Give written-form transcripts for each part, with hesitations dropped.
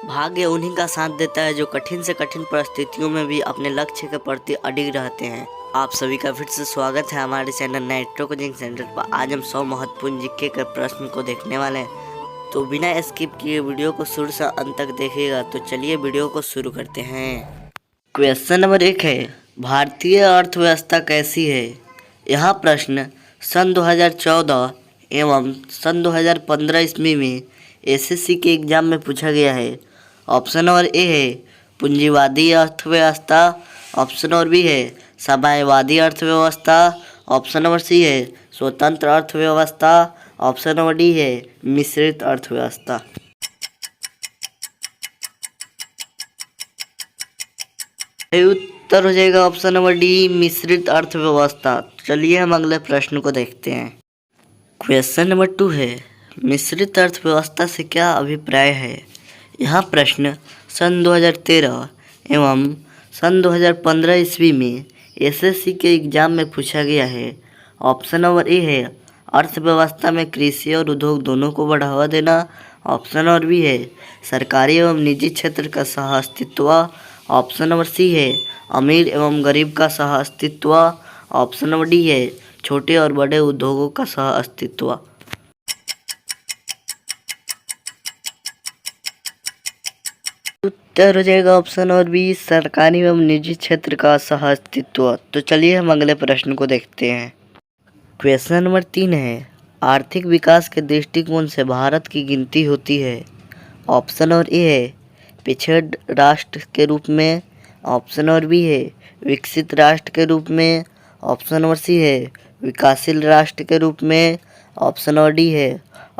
भाग्य उन्हीं का साथ देता है जो कठिन से कठिन परिस्थितियों में भी अपने लक्ष्य के प्रति अडिग रहते हैं। आप सभी का फिर से स्वागत है हमारे चैनल नाइट्रो कोचिंग सेंटर पर। आज हम 100 महत्वपूर्ण जीके के प्रश्न को देखने वाले हैं, तो बिना स्किप किए वीडियो को शुरू से अंत तक देखिएगा। तो चलिए वीडियो को शुरू करते हैं। क्वेश्चन नंबर 1 है, भारतीय अर्थव्यवस्था कैसी है? यह प्रश्न सन 2014 एवं सन 2015 ईस्वी में एसएससी के एग्जाम में पूछा गया है। ऑप्शन नंबर ए है पूंजीवादी अर्थव्यवस्था, ऑप्शन नंबर बी है साम्यवादी अर्थव्यवस्था, ऑप्शन नंबर सी है स्वतंत्र अर्थव्यवस्था, ऑप्शन नंबर डी है मिश्रित अर्थव्यवस्था। उत्तर हो जाएगा ऑप्शन नंबर डी मिश्रित अर्थव्यवस्था। चलिए हम अगले प्रश्न को देखते हैं। क्वेश्चन नंबर 2 है, मिश्रित अर्थव्यवस्था से क्या अभिप्राय है? यह प्रश्न सन 2013 एवं सन 2015 ईस्वी में एसएससी के एग्जाम में पूछा गया है। ऑप्शन नंबर ए है अर्थव्यवस्था में कृषि और उद्योग दोनों को बढ़ावा देना, ऑप्शन नंबर बी है सरकारी एवं निजी क्षेत्र का सह अस्तित्व, ऑप्शन नंबर सी है अमीर एवं गरीब का सह अस्तित्व, ऑप्शन नंबर डी है छोटे और बड़े उद्योगों का सह अस्तित्व। उत्तर हो जाएगा ऑप्शन नंबर बी सरकारी एवं निजी क्षेत्र का सह अस्तित्व। तो चलिए हम अगले प्रश्न को देखते हैं। क्वेश्चन नंबर 3 है, आर्थिक विकास के दृष्टिकोण से भारत की गिनती होती है। ऑप्शन नंबर ए है पिछड़े राष्ट्र के रूप में, ऑप्शन नंबर बी है विकसित राष्ट्र के रूप में, ऑप्शन नंबर सी है विकासशील राष्ट्र के रूप में, ऑप्शन नंबर डी है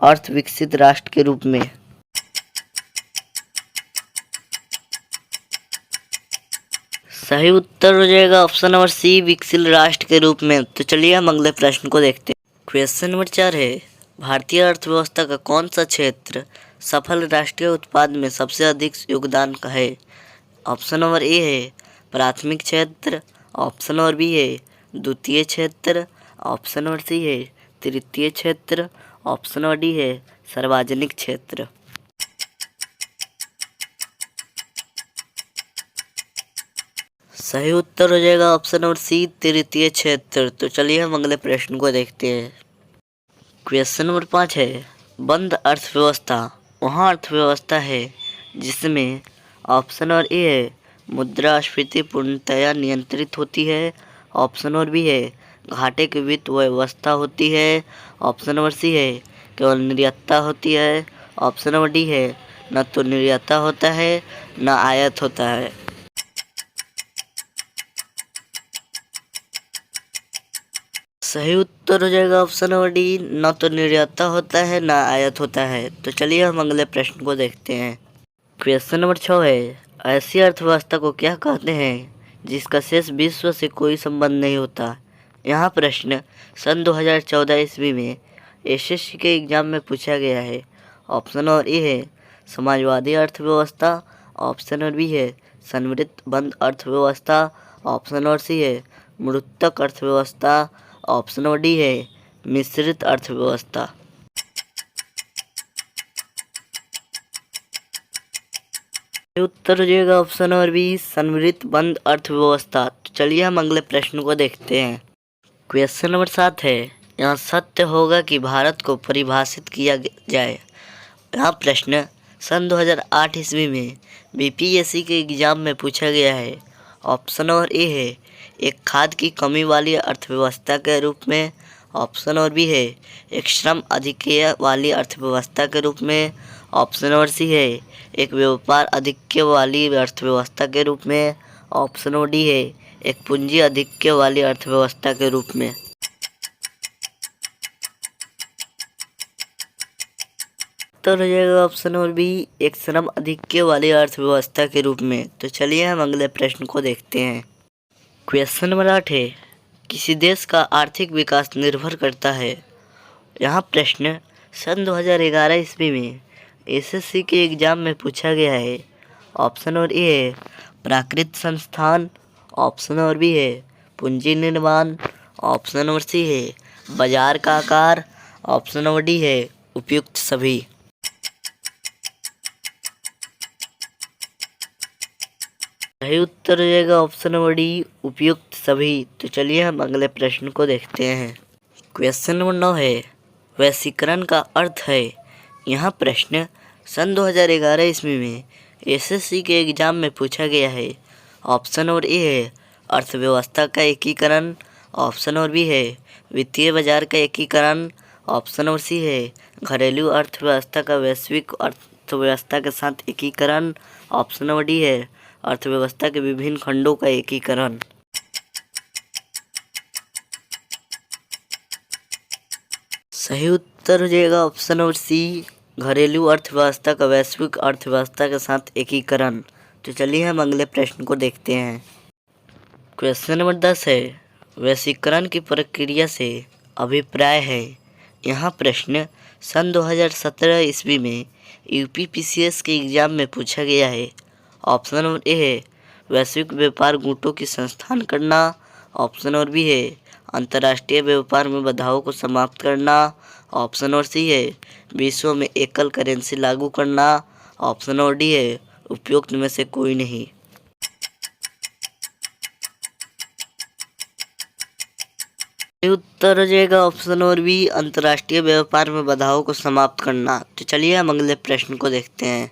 अर्थ विकसित राष्ट्र के रूप में। सही उत्तर हो जाएगा ऑप्शन नंबर सी विकसित राष्ट्र के रूप में। तो चलिए हम अगले प्रश्न को देखते हैं। क्वेश्चन नंबर 4 है, भारतीय अर्थव्यवस्था का कौन सा क्षेत्र सफल राष्ट्रीय उत्पाद में सबसे अधिक योगदान का है? ऑप्शन नंबर ए है प्राथमिक क्षेत्र, ऑप्शन नंबर बी है द्वितीय क्षेत्र, ऑप्शन नंबर सी है तृतीय क्षेत्र, ऑप्शन नंबर डी है सार्वजनिक क्षेत्र। सही उत्तर हो जाएगा ऑप्शन नंबर सी तृतीय क्षेत्र। तो चलिए हम अगले प्रश्न को देखते हैं। क्वेश्चन नंबर 5 है, बंद अर्थव्यवस्था वहाँ अर्थव्यवस्था है जिसमें ऑप्शन नंबर ए है मुद्रास्फीति पूर्णतया नियंत्रित होती है, ऑप्शन नंबर बी है घाटे की वित्त व्यवस्था होती है, ऑप्शन नंबर सी है केवल निर्यात होती है, ऑप्शन नंबर डी है न तो निर्यात होता है न आयात होता है। सही उत्तर हो जाएगा ऑप्शन नंबर डी न तो निर्यात होता है न आयात होता है। तो चलिए हम अगले प्रश्न को देखते हैं। क्वेश्चन नंबर 6 है, ऐसी अर्थव्यवस्था को क्या कहते हैं जिसका शेष विश्व से कोई संबंध नहीं होता? यह प्रश्न सन 2014 ईस्वी में एसएससी के एग्जाम में पूछा गया है। ऑप्शन नंबर ए है समाजवादी अर्थव्यवस्था, ऑप्शन नंबर बी है संवृत्त बंद अर्थव्यवस्था, ऑप्शन नंबर सी है मूर्तक अर्थव्यवस्था, ऑप्शन नंबर डी है मिश्रित अर्थव्यवस्था। उत्तर हो जाएगा ऑप्शन नंबर बी संवृत्त बंद अर्थव्यवस्था। तो चलिए हम अगले प्रश्न को देखते हैं। क्वेश्चन नंबर 7 है, यहाँ सत्य होगा कि भारत को परिभाषित किया जाए। यह प्रश्न सन 2008 ईस्वी में बीपीएससी के एग्जाम में पूछा गया है। ऑप्शन नंबर ए है एक खाद की कमी वाली अर्थव्यवस्था के रूप में, ऑप्शन नंबर बी है एक श्रम आधिक्य वाली अर्थव्यवस्था के रूप में, ऑप्शन नंबर सी है एक व्यापार आधिक्य वाली अर्थव्यवस्था के रूप में, ऑप्शन नंबर डी है एक पूंजी आधिक्य वाली अर्थव्यवस्था के रूप में। तो हो जाएगा ऑप्शन नंबर बी एक श्रम आधिक्य वाली अर्थव्यवस्था के रूप में। तो चलिए हम अगले प्रश्न को देखते हैं। क्वेश्चन नंबर 8 है, किसी देश का आर्थिक विकास निर्भर करता है। यहाँ प्रश्न सन 2011 ईस्वी में एसएससी के एग्जाम में पूछा गया है। ऑप्शन नंबर ए है प्राकृतिक संस्थान, ऑप्शन नंबर बी है पूंजी निर्माण, ऑप्शन नंबर सी है बाजार का आकार, ऑप्शन नंबर डी है उपयुक्त सभी। सही उत्तर हो जाएगा ऑप्शन नंबर डी, उपयुक्त सभी। तो चलिए हम अगले प्रश्न को देखते हैं। क्वेश्चन नंबर 9 है, वैश्वीकरण का अर्थ है। यहाँ प्रश्न सन 2011 ईस्वी में एसएससी के एग्जाम में पूछा गया है। ऑप्शन नंबर ए है अर्थव्यवस्था का एकीकरण, ऑप्शन नंबर बी है वित्तीय बाजार का एकीकरण, ऑप्शन नंबर सी है घरेलू अर्थव्यवस्था का वैश्विक अर्थव्यवस्था के साथ एकीकरण, ऑप्शन नंबर डी है अर्थव्यवस्था के विभिन्न खंडों का एकीकरण। सही उत्तर हो जाएगा ऑप्शन नंबर सी, घरेलू अर्थव्यवस्था का वैश्विक अर्थव्यवस्था के साथ एकीकरण। तो चलिए हम अगले प्रश्न को देखते हैं। क्वेश्चन नंबर 10 है, वैश्वीकरण की प्रक्रिया से अभिप्राय है। यहाँ प्रश्न सन 2017 ईस्वी में यूपीपीसीएस के एग्जाम में पूछा गया है। ऑप्शन नंबर ए है वैश्विक व्यापार गुटों की संस्थान करना, ऑप्शन नंबर बी है अंतर्राष्ट्रीय व्यापार में बाधाओं को समाप्त करना, ऑप्शन नंबर सी है विश्व में एकल करेंसी लागू करना, ऑप्शन नंबर डी है उपयुक्त में से कोई नहीं। उत्तर हो जाएगा ऑप्शन नंबर बी, अंतर्राष्ट्रीय व्यापार में बाधाओं को समाप्त करना। तो चलिए हम अगले प्रश्न को देखते हैं।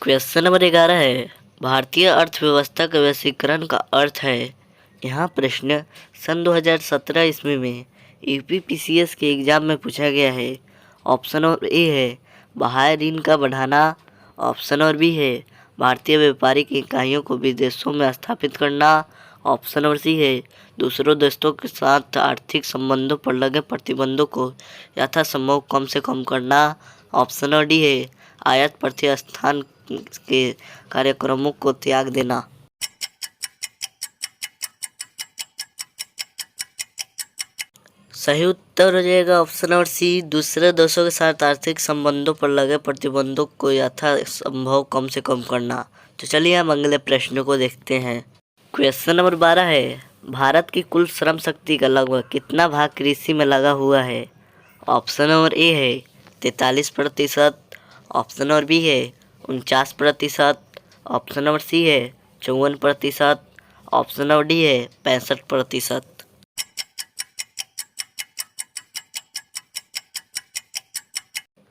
क्वेश्चन नंबर 11 है, भारतीय अर्थव्यवस्था के वैश्वीकरण का अर्थ है। यहाँ प्रश्न सन 2017 ईस्वी में यूपीपीसीएस के एग्जाम में पूछा गया है। ऑप्शन नंबर ए है बाह्य ऋण का बढ़ाना, ऑप्शन नंबर बी है भारतीय व्यापारिक इकाइयों को विदेशों में स्थापित करना, ऑप्शन नंबर सी है दूसरों देशों के साथ आर्थिक संबंधों पर लगे प्रतिबंधों को यथासंभव कम से कम करना, ऑप्शन नंबर डी है आयात प्रतिस्थान के कार्यक्रमों को त्याग देना। सही उत्तर हो जाएगा ऑप्शन नंबर सी, दूसरे देशों के साथ आर्थिक संबंधों पर लगे प्रतिबंधों को यथासंभव कम से कम करना। तो चलिए हम अगले प्रश्न को देखते हैं। क्वेश्चन नंबर 12 है, भारत की कुल श्रम शक्ति का लगभग कितना भाग कृषि में लगा हुआ है। ऑप्शन नंबर ए है 43%, ऑप्शन नंबर बी है 49%, ऑप्शन नंबर सी है 54%, ऑप्शन नंबर डी है 65%।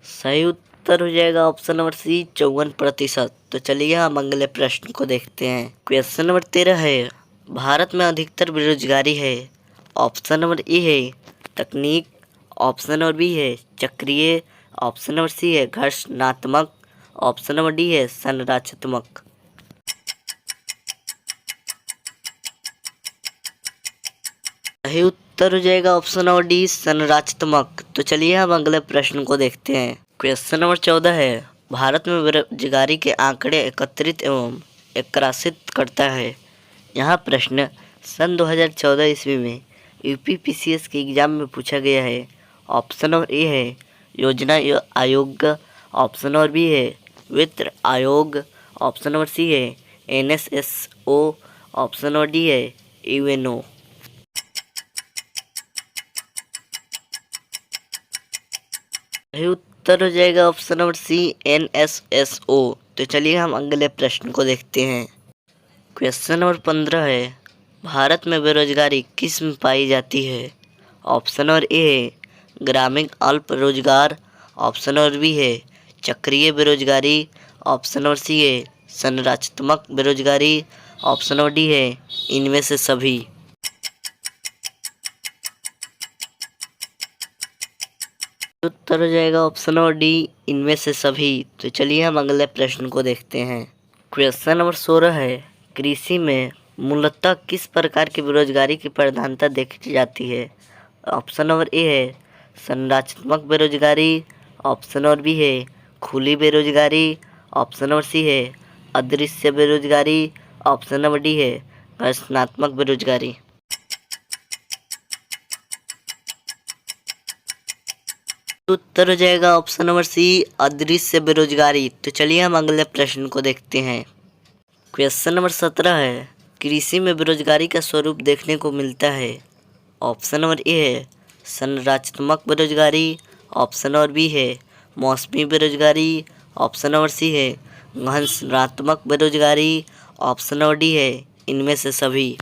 सही उत्तर हो जाएगा ऑप्शन नंबर सी 54%। तो चलिए हम अगले प्रश्न को देखते हैं। क्वेश्चन नंबर 13 है, भारत में अधिकतर बेरोजगारी है। ऑप्शन नंबर ए है तकनीक, ऑप्शन नंबर बी है चक्रीय, ऑप्शन नंबर सी है घर्षणात्मक, ऑप्शन नंबर डी है संरचनात्मक। सही उत्तर हो जाएगा ऑप्शन नंबर डी संरचनात्मक। तो चलिए हम अगले प्रश्न को देखते हैं। क्वेश्चन नंबर 14 है, भारत में बेरोजगारी के आंकड़े एकत्रित एवं प्रकाशित करता है। यहाँ प्रश्न सन 2014 ईस्वी में यूपीपीसीएस के एग्जाम में पूछा गया है। ऑप्शन नंबर ए है योजना आयोग, ऑप्शन नंबर बी है वित्त आयोग, ऑप्शन नंबर सी है एनएसएसओ, ऑप्शन नंबर डी है यूएनओ। सही उत्तर हो जाएगा ऑप्शन नंबर सी एनएसएसओ। तो चलिए हम अगले प्रश्न को देखते हैं। क्वेश्चन नंबर 15 है, भारत में बेरोजगारी किस में पाई जाती है। ऑप्शन नंबर ए है ग्रामीण अल्प रोजगार, ऑप्शन नंबर बी है चक्रीय बेरोजगारी, ऑप्शन नंबर सी है संरचनात्मक बेरोजगारी, ऑप्शन नंबर डी है इनमें से सभी। उत्तर हो जाएगा ऑप्शन नंबर डी इनमें से सभी। तो चलिए हम अगले प्रश्न को देखते हैं। क्वेश्चन नंबर 16 है, कृषि में मूलतः किस प्रकार की बेरोजगारी की प्रधानता देखी जाती है। ऑप्शन नंबर ए है संरचनात्मक बेरोजगारी, ऑप्शन नंबर बी है खुली बेरोजगारी, ऑप्शन नंबर सी है अदृश्य बेरोजगारी, ऑप्शन नंबर डी है घर्षणात्मक बेरोजगारी। उत्तर हो जाएगा ऑप्शन नंबर सी अदृश्य बेरोजगारी। तो चलिए हम अगले प्रश्न को देखते हैं। क्वेश्चन नंबर 17 है, कृषि में बेरोजगारी का स्वरूप देखने को मिलता है। ऑप्शन नंबर ए है संरचनात्मक बेरोजगारी, ऑप्शन नंबर बी है मौसमी बेरोजगारी, ऑप्शन नंबर सी है घर्षणात्मक बेरोजगारी, ऑप्शन नंबर डी है इनमें से सभी।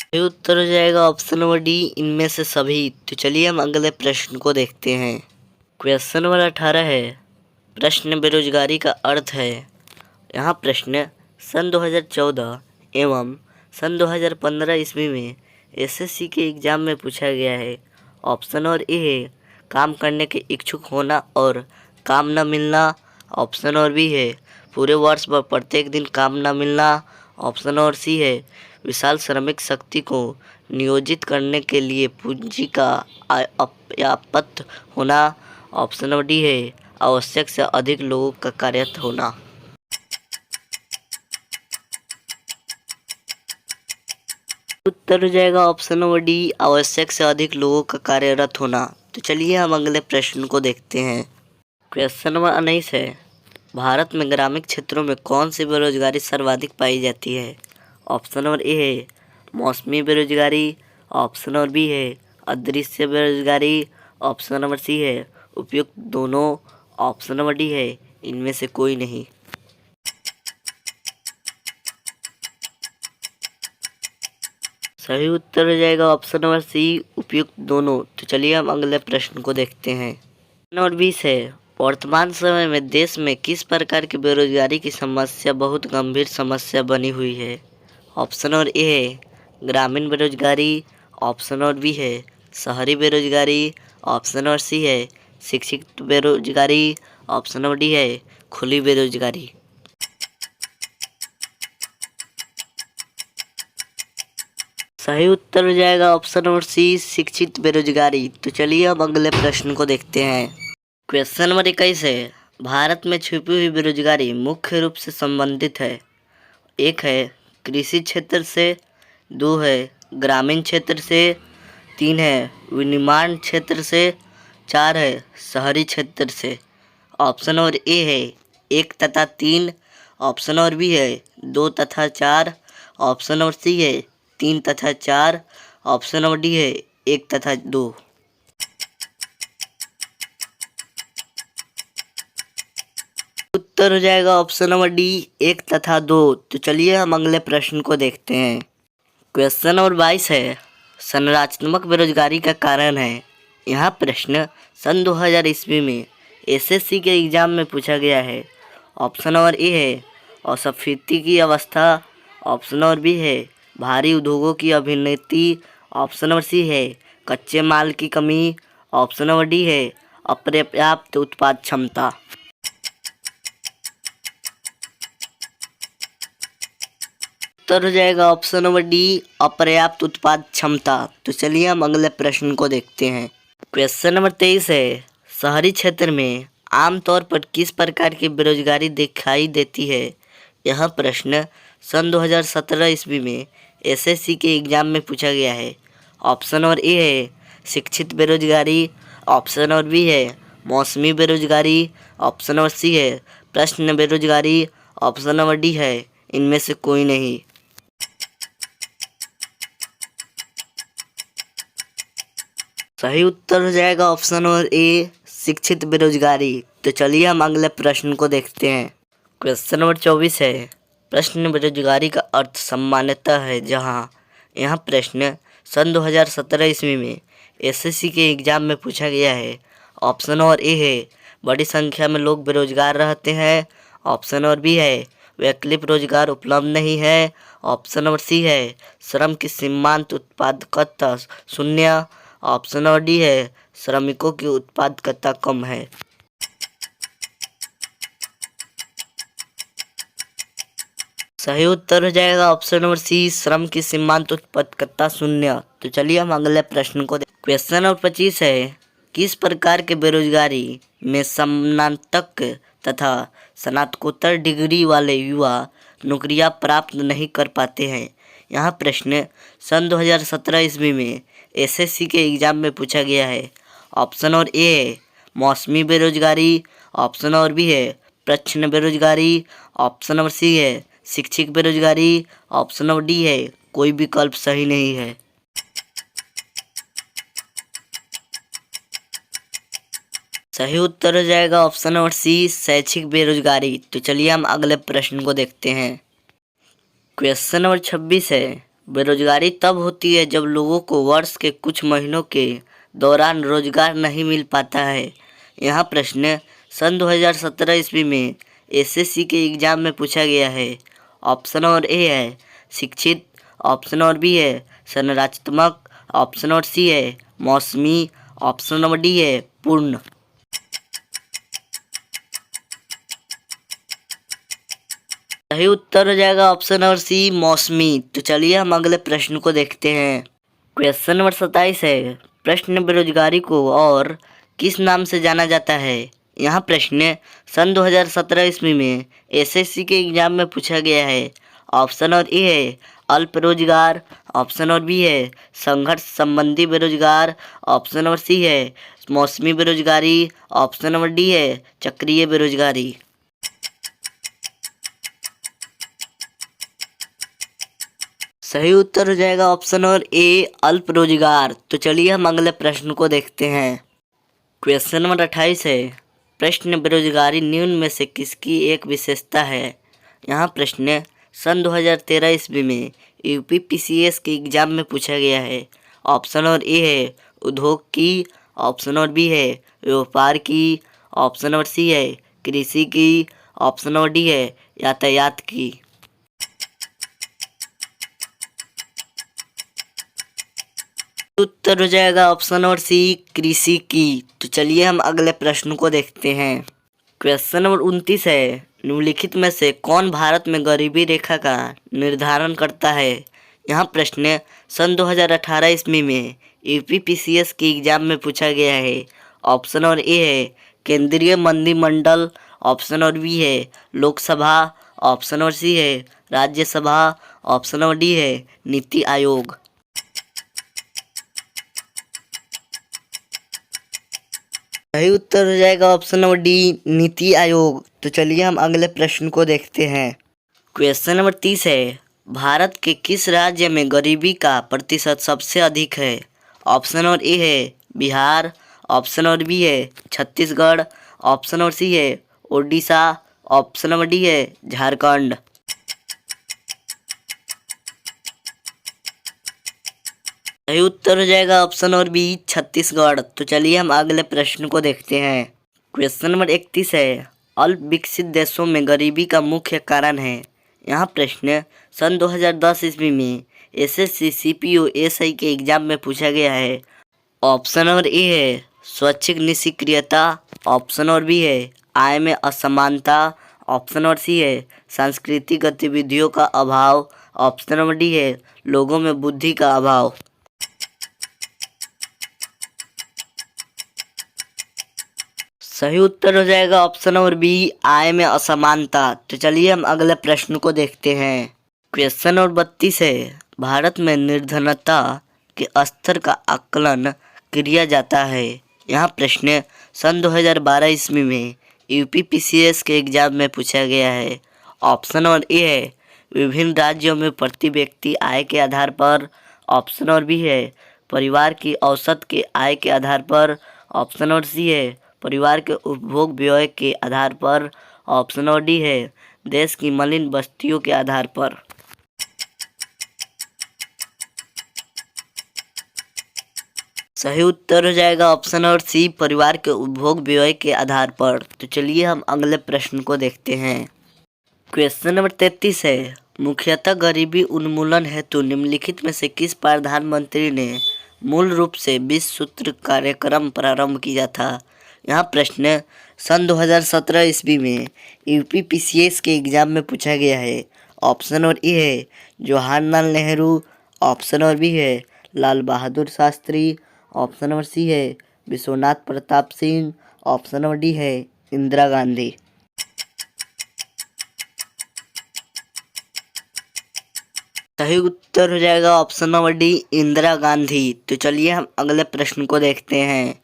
सही उत्तर हो जाएगा ऑप्शन नंबर डी इनमें से सभी। तो चलिए हम अगले प्रश्न को देखते हैं। क्वेश्चन नंबर 18 है, प्रश्न बेरोजगारी का अर्थ है। यहाँ प्रश्न सन 2014 एवं सन 2015 ईस्वी में एसएससी के एग्जाम में पूछा गया है। ऑप्शन नंबर ए है काम करने के इच्छुक होना और काम न मिलना। ऑप्शन नंबर बी है पूरे वर्ष पर प्रत्येक दिन काम न मिलना। ऑप्शन नंबर सी है विशाल श्रमिक शक्ति को नियोजित करने के लिए पूंजी का पर्याप्त होना। ऑप्शन नंबर डी है आवश्यक से अधिक लोगों का कार्यरत होना। उत्तर हो जाएगा ऑप्शन नंबर डी आवश्यक से अधिक लोगों का कार्यरत होना। तो चलिए हम अगले प्रश्न को देखते हैं। क्वेश्चन नंबर 19 है, भारत में ग्रामीण क्षेत्रों में कौन सी बेरोजगारी सर्वाधिक पाई जाती है। ऑप्शन नंबर ए है मौसमी बेरोजगारी। ऑप्शन नंबर बी है अदृश्य बेरोजगारी। ऑप्शन नंबर सी है उपयुक्त दोनों। ऑप्शन नंबर डी है इनमें से कोई नहीं। सही उत्तर हो जाएगा ऑप्शन नंबर सी उपयुक्त दोनों। तो चलिए हम अगले प्रश्न को देखते हैं। नंबर 20 है, वर्तमान समय में देश में किस प्रकार की बेरोजगारी की समस्या बहुत गंभीर समस्या बनी हुई है। ऑप्शन नंबर ए है ग्रामीण बेरोजगारी। ऑप्शन नंबर बी है शहरी बेरोजगारी। ऑप्शन नंबर सी है शिक्षित बेरोजगारी। ऑप्शन नंबर डी है खुली बेरोजगारी। सही उत्तर हो जाएगा ऑप्शन नंबर सी शिक्षित बेरोजगारी। तो चलिए हम अगले प्रश्न को देखते हैं। क्वेश्चन नंबर 21 है, भारत में छुपी हुई बेरोजगारी मुख्य रूप से संबंधित है। एक है कृषि क्षेत्र से, दो है ग्रामीण क्षेत्र से, तीन है विनिर्माण क्षेत्र से, चार है शहरी क्षेत्र से। ऑप्शन नंबर ए है 1 तथा 3। ऑप्शन नंबर बी है 2 तथा 4। ऑप्शन नंबर सी है 3 तथा 4। ऑप्शन नंबर डी है 1 तथा 2। उत्तर हो जाएगा ऑप्शन नंबर डी 1 तथा 2। तो चलिए हम अगले प्रश्न को देखते हैं। क्वेश्चन नंबर 22 है, संरचनात्मक बेरोजगारी का कारण है। यहाँ प्रश्न सन 2000 ईस्वी में एसएससी के एग्जाम में पूछा गया है। ऑप्शन नंबर ए है असफीति की अवस्था। ऑप्शन नंबर बी है भारी उद्योगों की अभिवृद्धि। ऑप्शन नंबर सी है कच्चे माल की कमी। ऑप्शन नंबर डी है अपर्याप्त उत्पाद क्षमता। उत्तर हो जाएगा ऑप्शन नंबर डी अपर्याप्त उत्पाद क्षमता। तो चलिए हम अगले प्रश्न को देखते हैं। क्वेश्चन नंबर 23 है, शहरी क्षेत्र में आमतौर पर किस प्रकार की बेरोजगारी दिखाई देती है। यह प्रश्न सन 2017 ईस्वी में एसएससी के एग्जाम में पूछा गया है। ऑप्शन नंबर ए है शिक्षित बेरोजगारी। ऑप्शन नंबर बी है मौसमी बेरोजगारी। ऑप्शन नंबर सी है प्रश्न बेरोजगारी। ऑप्शन नंबर डी है इनमें से कोई नहीं। सही उत्तर हो जाएगा ऑप्शन नंबर ए शिक्षित बेरोजगारी। तो चलिए हम अगले प्रश्न को देखते हैं। क्वेश्चन नंबर 24 है, प्रश्न बेरोजगारी का अर्थ सामान्यतः है। जहां यह प्रश्न सन 2017 ईस्वी में एसएससी के एग्जाम में पूछा गया है। ऑप्शन नंबर ए है बड़ी संख्या में लोग बेरोजगार रहते हैं। ऑप्शन नंबर बी है वैकल्पिक रोजगार उपलब्ध नहीं है। ऑप्शन नंबर सी है श्रम की सीमांत उत्पादकता शून्य। ऑप्शन नंबर डी है श्रमिकों की उत्पादकता कम है। सही उत्तर हो जाएगा ऑप्शन नंबर सी श्रम की सीमांत उत्पादकता शून्य। तो चलिए हम अगले प्रश्न को क्वेश्चन नंबर 25 है, किस प्रकार के बेरोजगारी में स्नातक तथा स्नातकोत्तर डिग्री वाले युवा नौकरियां प्राप्त नहीं कर पाते हैं। यह प्रश्न सन 2017 ईस्वी में एसएससी के एग्जाम में पूछा गया है। ऑप्शन नंबर ए है मौसमी बेरोजगारी। ऑप्शन नंबर बी है प्रश्न बेरोजगारी। ऑप्शन नंबर सी है शिक्षित बेरोजगारी। ऑप्शन नंबर डी है कोई विकल्प सही नहीं है। सही उत्तर हो जाएगा ऑप्शन नंबर सी, शैक्षिक बेरोजगारी। तो चलिए हम अगले प्रश्न को देखते हैं। क्वेश्चन नंबर 26 है, बेरोजगारी तब होती है जब लोगों को वर्ष के कुछ महीनों के दौरान रोजगार नहीं मिल पाता है। यहाँ प्रश्न सन 2017 ईस्वी में एसएससी के एग्जाम में पूछा गया है। ऑप्शन नंबर ए है शिक्षित, ऑप्शन नंबर बी है संरचनात्मक, ऑप्शन नंबर सी है मौसमी, ऑप्शन नंबर डी है पूर्ण। सही उत्तर हो जाएगा ऑप्शन नंबर सी, मौसमी। तो चलिए हम अगले प्रश्न को देखते हैं। क्वेश्चन नंबर 27 है, प्रश्न बेरोजगारी को और किस नाम से जाना जाता है। यहाँ प्रश्न सन 2017 ईस्वी में एसएससी के एग्जाम में पूछा गया है। ऑप्शन नंबर ए है अल्प रोजगार, ऑप्शन नंबर बी है संघर्ष संबंधी बेरोजगार, ऑप्शन नंबर सी है मौसमी बेरोजगारी, ऑप्शन नंबर डी है चक्रीय बेरोजगारी। सही उत्तर हो जाएगा ऑप्शन नंबर ए, अल्प रोजगार। तो चलिए हम अगले प्रश्न को देखते हैं। क्वेश्चन नंबर 28 है, प्रश्न बेरोजगारी निम्न में से किसकी एक विशेषता है। यहाँ प्रश्न सन 2013 ईस्वी में यूपीपीसीएस के एग्जाम में पूछा गया है। ऑप्शन नंबर ए है उद्योग की, ऑप्शन नंबर बी है व्यापार की, ऑप्शन नंबर सी है कृषि की, ऑप्शन नंबर डी है यातायात की। उत्तर हो जाएगा ऑप्शन नंबर सी, कृषि की। तो चलिए हम अगले प्रश्न को देखते हैं। क्वेश्चन नंबर 29 है, निम्नलिखित में से कौन भारत में गरीबी रेखा का निर्धारण करता है। यहाँ प्रश्न सन 2018 ईस्वी में यूपीपीसीएस के एग्जाम में पूछा गया है। ऑप्शन नंबर ए है केंद्रीय मंत्रिमंडल, ऑप्शन नंबर बी है लोकसभा, ऑप्शन नंबर सी है राज्यसभा, ऑप्शन नंबर डी है नीति आयोग। सही उत्तर हो जाएगा option number D, NITI Aayog. तो चलिए हम अगले प्रश्न को देखते हैं। क्वेश्चन नंबर 30 है, भारत के किस राज्य में गरीबी का प्रतिशत सबसे अधिक है। ऑप्शन नंबर ए है बिहार, ऑप्शन नंबर बी है छत्तीसगढ़, ऑप्शन नंबर सी है ओडिशा, ऑप्शन नंबर डी है झारखंड। सही उत्तर हो जाएगा ऑप्शन नंबर बी, छत्तीसगढ़। तो चलिए हम अगले प्रश्न को देखते हैं। क्वेश्चन नंबर 31 है, अल्प विकसित देशों में गरीबी का मुख्य कारण है। यहाँ प्रश्न सन 2010 ईस्वी में एसएससी सीपीओ एसआई के एग्जाम में पूछा गया है। ऑप्शन नंबर ए है स्वैच्छिक निष्क्रियता, ऑप्शन नंबर बी है आय में असमानता, ऑप्शन नंबर सी है सांस्कृतिक गतिविधियों का अभाव, ऑप्शन नंबर डी है लोगों में बुद्धि का अभाव। सही उत्तर हो जाएगा ऑप्शन नंबर बी, आय में असमानता। तो चलिए हम अगले प्रश्न को देखते हैं। क्वेश्चन नंबर 32 है, भारत में निर्धनता के स्तर का आकलन किया जाता है। यहाँ प्रश्न सन 2012 ईस्वी में यूपीपीसीएस के एग्जाम में पूछा गया है। ऑप्शन नंबर ए है विभिन्न राज्यों में प्रति व्यक्ति आय के आधार पर, ऑप्शन नंबर बी है परिवार की औसत के आय के आधार पर, ऑप्शन नंबर सी है परिवार के उपभोग व्यय के आधार पर, ऑप्शन नंबर डी है देश की मलिन बस्तियों के आधार पर। सही उत्तर हो जाएगा ऑप्शन नंबर सी, परिवार के उपभोग व्यय के आधार पर। तो चलिए हम अगले प्रश्न को देखते हैं। क्वेश्चन नंबर 33 है, मुख्यतः गरीबी उन्मूलन हेतु निम्नलिखित में से किस प्रधानमंत्री ने मूल रूप से 20 सूत्र कार्यक्रम प्रारंभ किया था। यहाँ प्रश्न सन 2017 ईस्वी में यूपीपीसीएस के एग्जाम में पूछा गया है। ऑप्शन नंबर ए है Jawaharlal Nehru, option number B है Lal Bahadur Shastri, option number C है Vishwanath Pratap Singh, option number D है इंदिरा गांधी। सही उत्तर हो जाएगा option number D, Indira Gandhi. तो चलिए हम अगले प्रश्न को देखते हैं।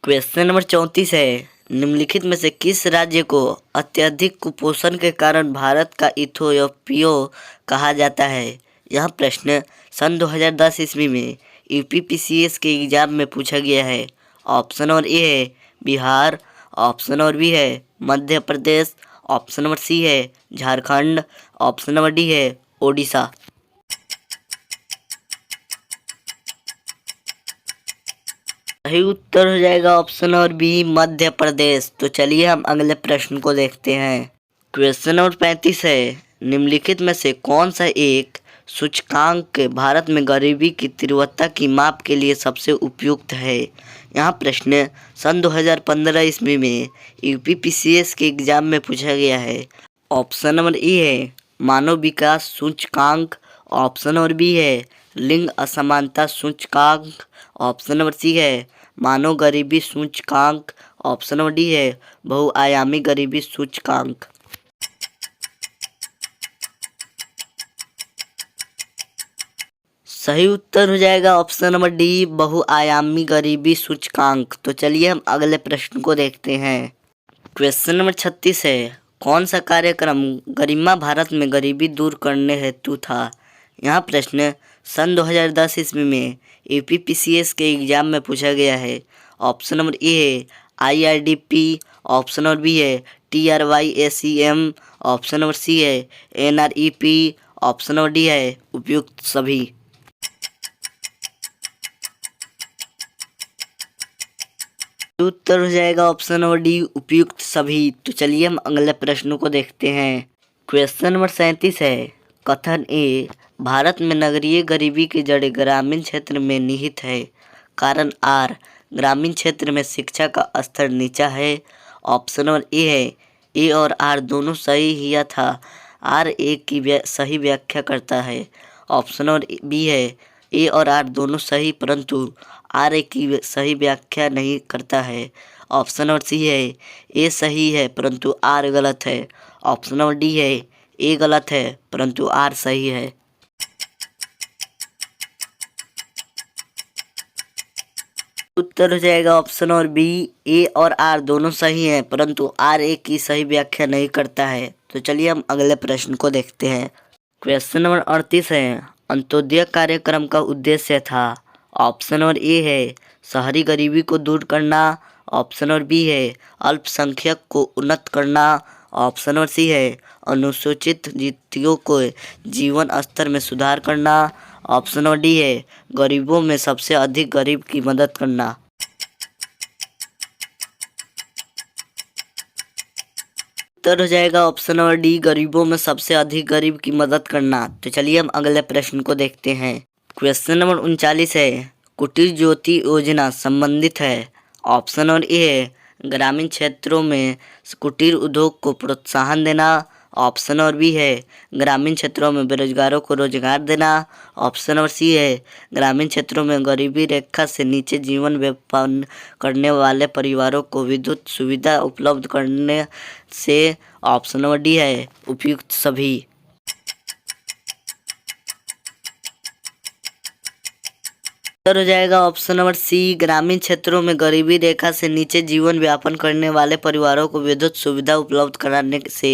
क्वेश्चन नंबर 34 है, निम्नलिखित में से किस राज्य को अत्यधिक कुपोषण के कारण भारत का इथियोपिया कहा जाता है। यह प्रश्न सन 2010 ईस्वी में यूपीपीसीएस के एग्जाम में पूछा गया है। ऑप्शन नंबर ए है बिहार, ऑप्शन नंबर बी है Madhya Pradesh, option number C है झारखंड, ऑप्शन नंबर डी है ओडिशा। सही उत्तर हो जाएगा option number B Madhya Pradesh. तो चलिए हम अगले प्रश्न को देखते हैं। क्वेश्चन नंबर 35 है, निम्नलिखित में से कौन सा एक सूचकांक भारत में गरीबी की तीव्रता की माप के लिए सबसे उपयुक्त है। यहाँ प्रश्न सन 2015 ईस्वी में यूपीपीसीएस के एग्जाम में पूछा गया है। ऑप्शन नंबर ए है मानव विकास सूचकांक, ऑप्शन नंबर बी है लिंग असमानता सूचकांक, ऑप्शन नंबर सी है मानव गरीबी सूचकांक, ऑप्शन नंबर डी है बहुआयामी गरीबी सूचकांक। सही उत्तर हो जाएगा ऑप्शन नंबर डी बहुआयामी गरीबी सूचकांक। तो चलिए हम अगले प्रश्न को देखते हैं। क्वेश्चन नंबर 36 है, कौन सा कार्यक्रम गरिमा भारत में गरीबी दूर करने हेतु था। यहाँ प्रश्न सन 2010 ईस्वी में यूपीपीसीएस के एग्जाम में पूछा गया है। ऑप्शन नंबर ए है IRDP, ऑप्शन नंबर बी है TRYACM, ऑप्शन नंबर सी है NREP, ऑप्शन नंबर डी है उपयुक्त सभी। उत्तर हो जाएगा ऑप्शन नंबर डी उपयुक्त सभी। तो चलिए हम अगले प्रश्न को देखते हैं। क्वेश्चन नंबर 37 है, कथन ए भारत में नगरीय गरीबी की जड़ ग्रामीण क्षेत्र में निहित है। कारण आर ग्रामीण क्षेत्र में शिक्षा का स्तर नीचा है। ऑप्शन नंबर ए है ए और आर दोनों सही ही था आर ए की सही व्याख्या करता है। ऑप्शन नंबर बी है ए और आर दोनों सही परंतु आर ए की सही व्याख्या नहीं करता है। ऑप्शन नंबर सी है ए सही है परंतु आर गलत है। ऑप्शन नंबर डी है ए गलत है परंतु आर सही है। उत्तर हो जाएगा ऑप्शन नंबर बी ए और आर दोनों सही हैं परंतु आर ए की सही व्याख्या नहीं करता है। तो चलिए हम अगले प्रश्न को देखते हैं। क्वेश्चन नंबर 38 है, अंत्योदय कार्यक्रम का उद्देश्य था। ऑप्शन नंबर ए है शहरी गरीबी को दूर करना, ऑप्शन नंबर बी है अल्पसंख्यक को उन्नत करना, ऑप्शन नंबर सी है अनुसूचित जातियों को जीवन स्तर में सुधार करना, ऑप्शन नंबर डी है गरीबों में सबसे अधिक गरीब की मदद करना। उत्तर हो जाएगा ऑप्शन नंबर डी गरीबों में सबसे अधिक गरीब की मदद करना। तो चलिए हम अगले प्रश्न को देखते हैं। क्वेश्चन नंबर 39 है, कुटीर ज्योति योजना संबंधित है। ऑप्शन नंबर ए है ग्रामीण क्षेत्रों में कुटीर उद्योग को प्रोत्साहन देना, ऑप्शन नंबर बी है ग्रामीण क्षेत्रों में बेरोजगारों को रोजगार देना, ऑप्शन नंबर सी है ग्रामीण क्षेत्रों में गरीबी रेखा से नीचे जीवन यापन करने वाले परिवारों को विद्युत सुविधा उपलब्ध करने से, ऑप्शन नंबर डी है उपयुक्त सभी। उत्तर हो जाएगा ऑप्शन नंबर सी ग्रामीण क्षेत्रों में गरीबी रेखा से नीचे जीवन यापन करने वाले परिवारों को विद्युत सुविधा उपलब्ध कराने से।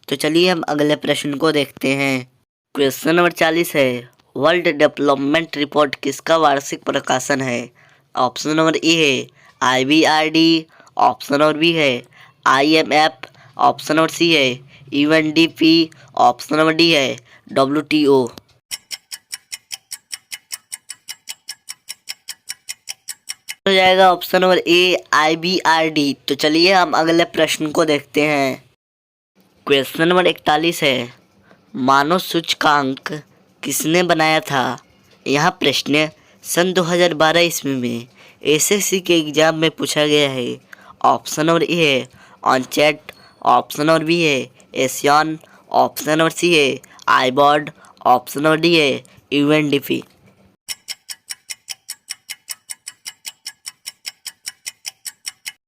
तो चलिए हम अगले प्रश्न को देखते हैं। क्वेश्चन नंबर 40 है, वर्ल्ड डेवलपमेंट रिपोर्ट किसका वार्षिक प्रकाशन है। ऑप्शन नंबर ए है IBRD, ऑप्शन नंबर बी है IMF, ऑप्शन नंबर सी है UNDP, ऑप्शन नंबर डी है WTO। हो जाएगा ऑप्शन नंबर ए IBRD। तो चलिए हम अगले प्रश्न को देखते हैं। क्वेश्चन नंबर 41 है, मानव सूचकांक किसने बनाया था। यह प्रश्न सन 2012 ईस्वी में SSC के एग्जाम में पूछा गया है। ऑप्शन नंबर ए है ऑनचैट, ऑप्शन नंबर बी है एशियन, ऑप्शन नंबर सी है आईबॉड, ऑप्शन नंबर डी है UNDP।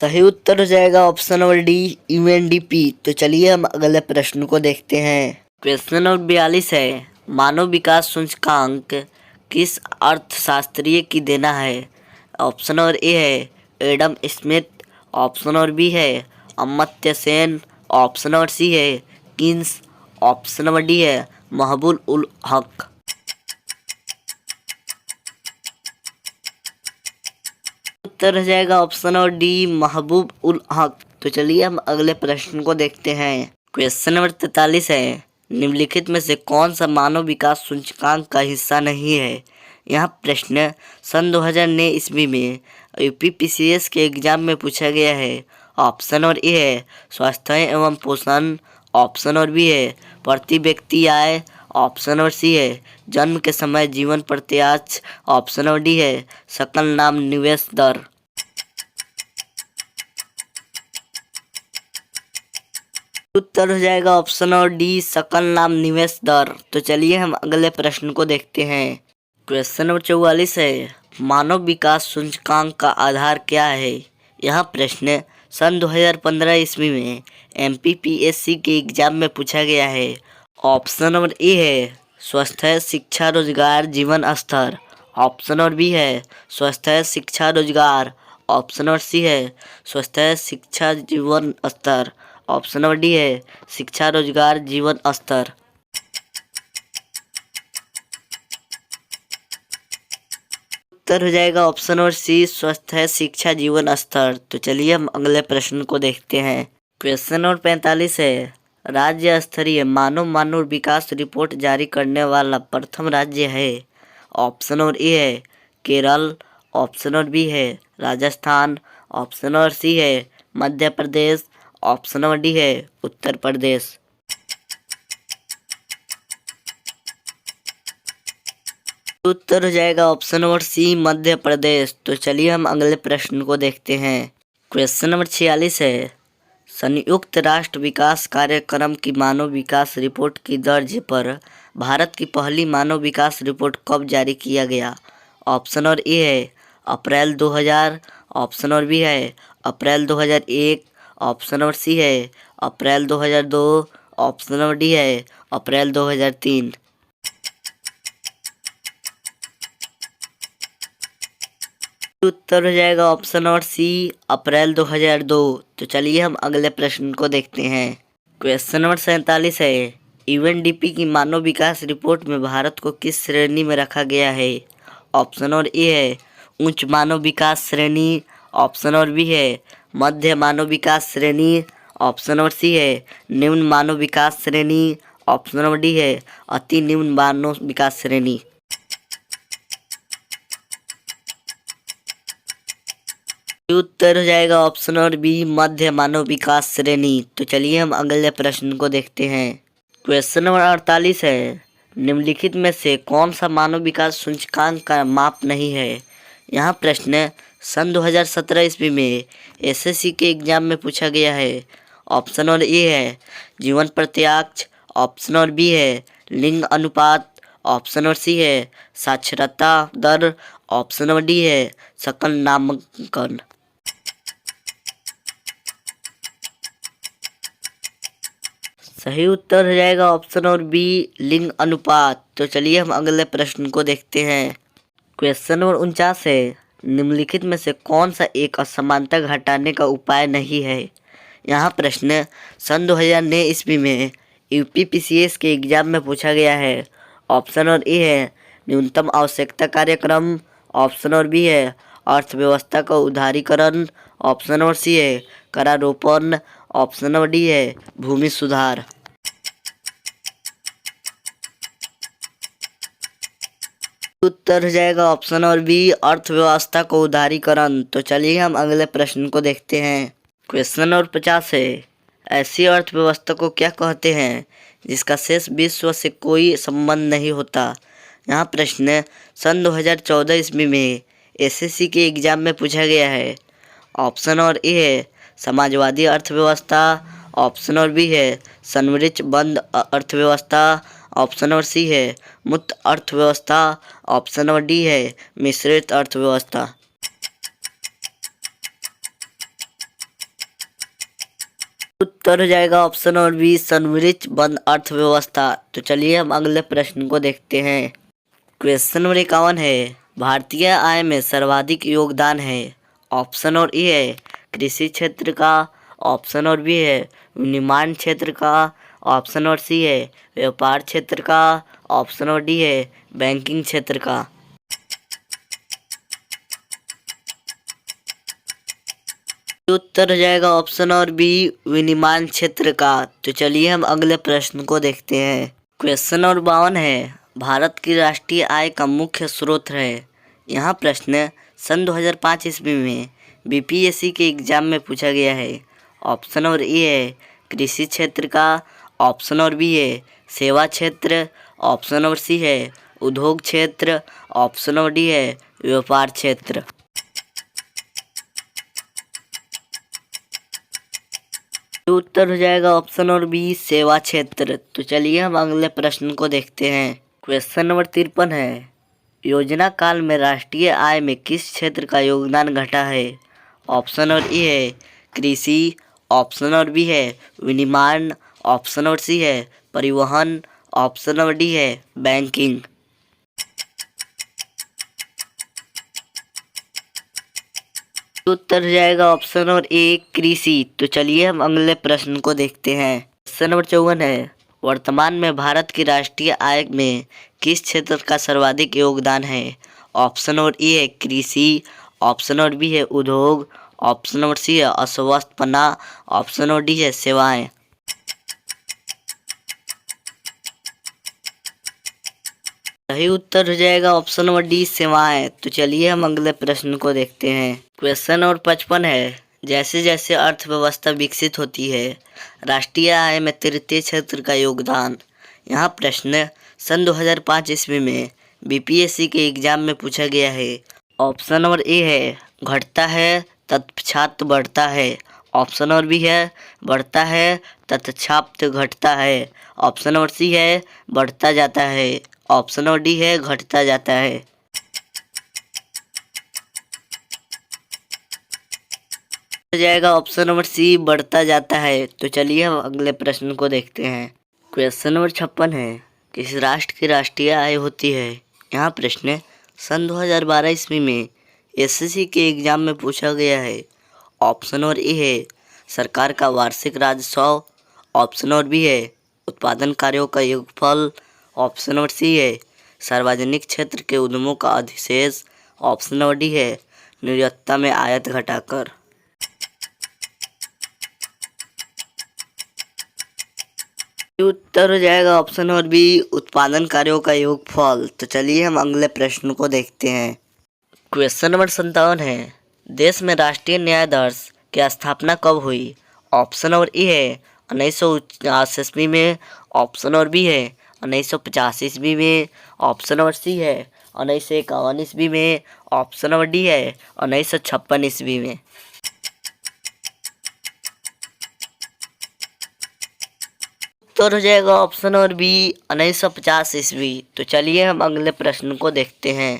सही उत्तर हो जाएगा ऑप्शन नंबर डी UNDP। तो चलिए हम अगले प्रश्न को देखते हैं। क्वेश्चन नंबर 42 है, मानव विकास सूचकांक किस अर्थशास्त्री की देना है। ऑप्शन नंबर ए है Adam Smith, option number B है Amartya Sen, option number C है किन्स, ऑप्शन नंबर डी है महबूब उल हक। उत्तर हो जाएगा ऑप्शन और डी महबूब उल हक। तो चलिए हम अगले प्रश्न को देखते हैं। क्वेश्चन नंबर 43 है, निम्नलिखित में से कौन सा मानव विकास सूचकांक का हिस्सा नहीं है। यह प्रश्न सन 2009 ईस्वी में यूपीपीसीएस के एग्जाम में पूछा गया है। ऑप्शन और ए है स्वास्थ्य एवं पोषण, ऑप्शन और बी है प्रति व्यक्ति आय, ऑप्शन और सी है जन्म के समय जीवन प्रत्याश, ऑप्शन और डी है सकल नाम निवेश दर। उत्तर हो जाएगा ऑप्शन और डी सकल नाम निवेश दर। तो चलिए हम अगले प्रश्न को देखते हैं। क्वेश्चन नंबर 44 है, मानव विकास सूचकांक का आधार क्या है। यह प्रश्न सन 2015 ईस्वी में एमपीपीएससी के एग्जाम में पूछा गया है। ऑप्शन नंबर ए है स्वास्थ्य शिक्षा रोजगार जीवन स्तर, ऑप्शन और बी है स्वास्थ्य शिक्षा रोजगार, ऑप्शन और सी है स्वास्थ्य शिक्षा जीवन स्तर, ऑप्शन नंबर डी है शिक्षा रोजगार जीवन स्तर। उत्तर हो जाएगा ऑप्शन और सी स्वास्थ्य शिक्षा जीवन स्तर। तो चलिए हम अगले प्रश्न को देखते हैं। क्वेश्चन नंबर 45 है, राज्य स्तरीय मानव विकास रिपोर्ट जारी करने वाला प्रथम राज्य है। ऑप्शन और ए है केरल, ऑप्शन और बी है राजस्थान, ऑप्शन और सी है मध्य प्रदेश, ऑप्शन और डी है उत्तर प्रदेश। उत्तर हो जाएगा ऑप्शन नंबर सी मध्य प्रदेश। तो चलिए हम अगले प्रश्न को देखते हैं। क्वेश्चन नंबर 46 है, संयुक्त राष्ट्र विकास कार्यक्रम की मानव विकास रिपोर्ट की दर्ज पर भारत की पहली मानव विकास रिपोर्ट कब जारी किया गया। ऑप्शन और ए है अप्रैल 2000, ऑप्शन और बी है अप्रैल 2001, ऑप्शन और सी है अप्रैल 2002, ऑप्शन और डी है अप्रैल 2003। उत्तर हो जाएगा ऑप्शन और सी अप्रैल 2002। तो चलिए हम अगले प्रश्न को देखते हैं। क्वेश्चन नंबर 47 है, यूएनडीपी की मानव विकास रिपोर्ट में भारत को किस श्रेणी में रखा गया है। ऑप्शन और ए है उच्च मानव विकास श्रेणी, ऑप्शन और बी है मध्य मानव विकास श्रेणी, ऑप्शन और सी है निम्न मानव विकास श्रेणी, ऑप्शन और डी है अति निम्न मानव विकास श्रेणी। उत्तर हो जाएगा ऑप्शन और बी मध्य मानव विकास श्रेणी। तो चलिए हम अगले प्रश्न को देखते हैं। क्वेश्चन नंबर 48 है, निम्नलिखित में से कौन सा मानव विकास सूचकांक का माप नहीं है। यह प्रश्न सन 2017 ईस्वी में एसएससी के एग्जाम में पूछा गया है। ऑप्शन और ए है जीवन प्रत्याक्ष, ऑप्शन और बी है लिंग अनुपात, ऑप्शन और सी है साक्षरता दर, ऑप्शन और डी है सकल नामांकन। सही उत्तर हो जाएगा ऑप्शन और बी लिंग अनुपात। तो चलिए हम अगले प्रश्न को देखते हैं। क्वेश्चन नंबर 49 है, निम्नलिखित में से कौन सा एक असमानता घटाने का उपाय नहीं है। यह प्रश्न सन 2009 ईस्वी में यूपीपीसीएस के एग्जाम में पूछा गया है। ऑप्शन और ए है न्यूनतम आवश्यकता कार्यक्रम, ऑप्शन और बी है अर्थव्यवस्था का उदारीकरण, ऑप्शन और सी है करारोपण, ऑप्शन और डी है भूमि सुधार। उत्तर हो जाएगा ऑप्शन और बी अर्थव्यवस्था को उदारीकरण। तो चलिए हम अगले प्रश्न को देखते हैं। क्वेश्चन नंबर 50 है, ऐसी अर्थव्यवस्था को क्या कहते हैं जिसका शेष विश्व से कोई संबंध नहीं होता। यह प्रश्न सन 2014 ईस्वी में एसएससी के एग्जाम में पूछा गया है। ऑप्शन और ए है समाजवादी अर्थव्यवस्था, ऑप्शन और बी है संवृत बंद अर्थव्यवस्था, ऑप्शन और सी है मुक्त अर्थव्यवस्था, ऑप्शन और डी है मिश्रित अर्थव्यवस्था। उत्तर हो जाएगा ऑप्शन और बी संवृत बंद अर्थव्यवस्था। तो चलिए हम अगले प्रश्न को देखते हैं। क्वेश्चन नंबर 51 है, भारतीय आय में सर्वाधिक योगदान है। ऑप्शन और ए है कृषि क्षेत्र का, ऑप्शन और बी है विनिर्माण क्षेत्र का, ऑप्शन और सी है व्यापार क्षेत्र का, ऑप्शन और डी है बैंकिंग क्षेत्र का। उत्तर हो जाएगा ऑप्शन और बी विनिर्माण क्षेत्र का। तो चलिए हम अगले प्रश्न को देखते हैं। क्वेश्चन नंबर 52 है, भारतीय आय में सर्वाधिक योगदान है। ऑप्शन और ए है कृषि क्षेत्र का, ऑप्शन और बी है विनिर्माण क्षेत्र का, ऑप्शन और डी है बैंकिंग क्षेत्र का। उत्तर हो जाएगा ऑप्शन और बी, विनिर्माण क्षेत्र का। तो चलिए हम अगले प्रश्न को देखते हैं। क्वेश्चन नंबर 52 है, भारत की राष्ट्रीय आय का मुख्य स्रोत है। यहाँ प्रश्न सन 2005 ईस्वी में बीपीएससी के एग्जाम में पूछा गया है। ऑप्शन नंबर ए है कृषि क्षेत्र का, ऑप्शन नंबर बी है सेवा क्षेत्र, ऑप्शन नंबर सी है उद्योग क्षेत्र, ऑप्शन नंबर डी है व्यापार क्षेत्र। उत्तर हो जाएगा ऑप्शन और बी, सेवा क्षेत्र। तो चलिए हम अगले प्रश्न को देखते हैं। क्वेश्चन नंबर 53 है, योजना काल में राष्ट्रीय आय में किस क्षेत्र का योगदान घटा है। ऑप्शन और ए है कृषि, ऑप्शन और बी है विनिर्माण, ऑप्शन और सी है परिवहन, ऑप्शन और डी है बैंकिंग। उत्तर हो जाएगा ऑप्शन और ए, कृषि। तो चलिए हम अगले प्रश्न को देखते हैं। क्वेश्चन नंबर 54 है, वर्तमान में भारत की राष्ट्रीय आय में किस क्षेत्र का सर्वाधिक योगदान है। ऑप्शन और ए है कृषि, ऑप्शन और बी है उद्योग, ऑप्शन नंबर सी है अश्वत्थपना, ऑप्शन और डी है सेवाएं। सही उत्तर हो जाएगा ऑप्शन नंबर डी, सेवाएं। तो चलिए हम अगले प्रश्न को देखते हैं। क्वेश्चन नंबर 55 है, जैसे जैसे अर्थव्यवस्था विकसित होती है राष्ट्रीय आय में तृतीय क्षेत्र का योगदान। यहाँ प्रश्न सन 2005 ईस्वी में बीपीएससी के एग्जाम में पूछा गया है। ऑप्शन नंबर ए है घटता है तत्पश्चात बढ़ता है, ऑप्शन नंबर बी है बढ़ता है तत्पश्चात घटता है, ऑप्शन नंबर सी है बढ़ता जाता है, ऑप्शन नंबर डी है घटता जाता है। हो जाएगा ऑप्शन नंबर सी, बढ़ता जाता है। तो चलिए हम अगले प्रश्न को देखते हैं। क्वेश्चन नंबर 56 है, किस राष्ट्र की राष्ट्रीय आय होती है। यहाँ प्रश्न सन 2012 ईस्वी में एसएससी के एग्जाम में पूछा गया है। ऑप्शन नंबर ए है सरकार का वार्षिक राजस्व, ऑप्शन नंबर बी है उत्पादन कार्यों का योगफल, ऑप्शन नंबर सी है सार्वजनिक क्षेत्र के उद्यमों का अधिशेष, ऑप्शन नंबर डी है निर्यात में आयात घटाकर। उत्तर हो जाएगा ऑप्शन नंबर बी, उत्पादन कार्यों का योगफल। तो चलिए हम अगले प्रश्न को देखते हैं। क्वेश्चन नंबर 57 है, देश में राष्ट्रीय न्यायाधीश की स्थापना कब हुई। ऑप्शन नंबर ए है 1949 ईस्वी में, ऑप्शन नंबर बी है 1950 ईस्वी में, ऑप्शन नंबर सी है 1951 ईस्वी में, ऑप्शन नंबर डी है 1956 ईस्वी में। उत्तर हो जाएगा ऑप्शन नंबर बी 1950 ईस्वी। तो चलिए हम अगले प्रश्न को देखते हैं।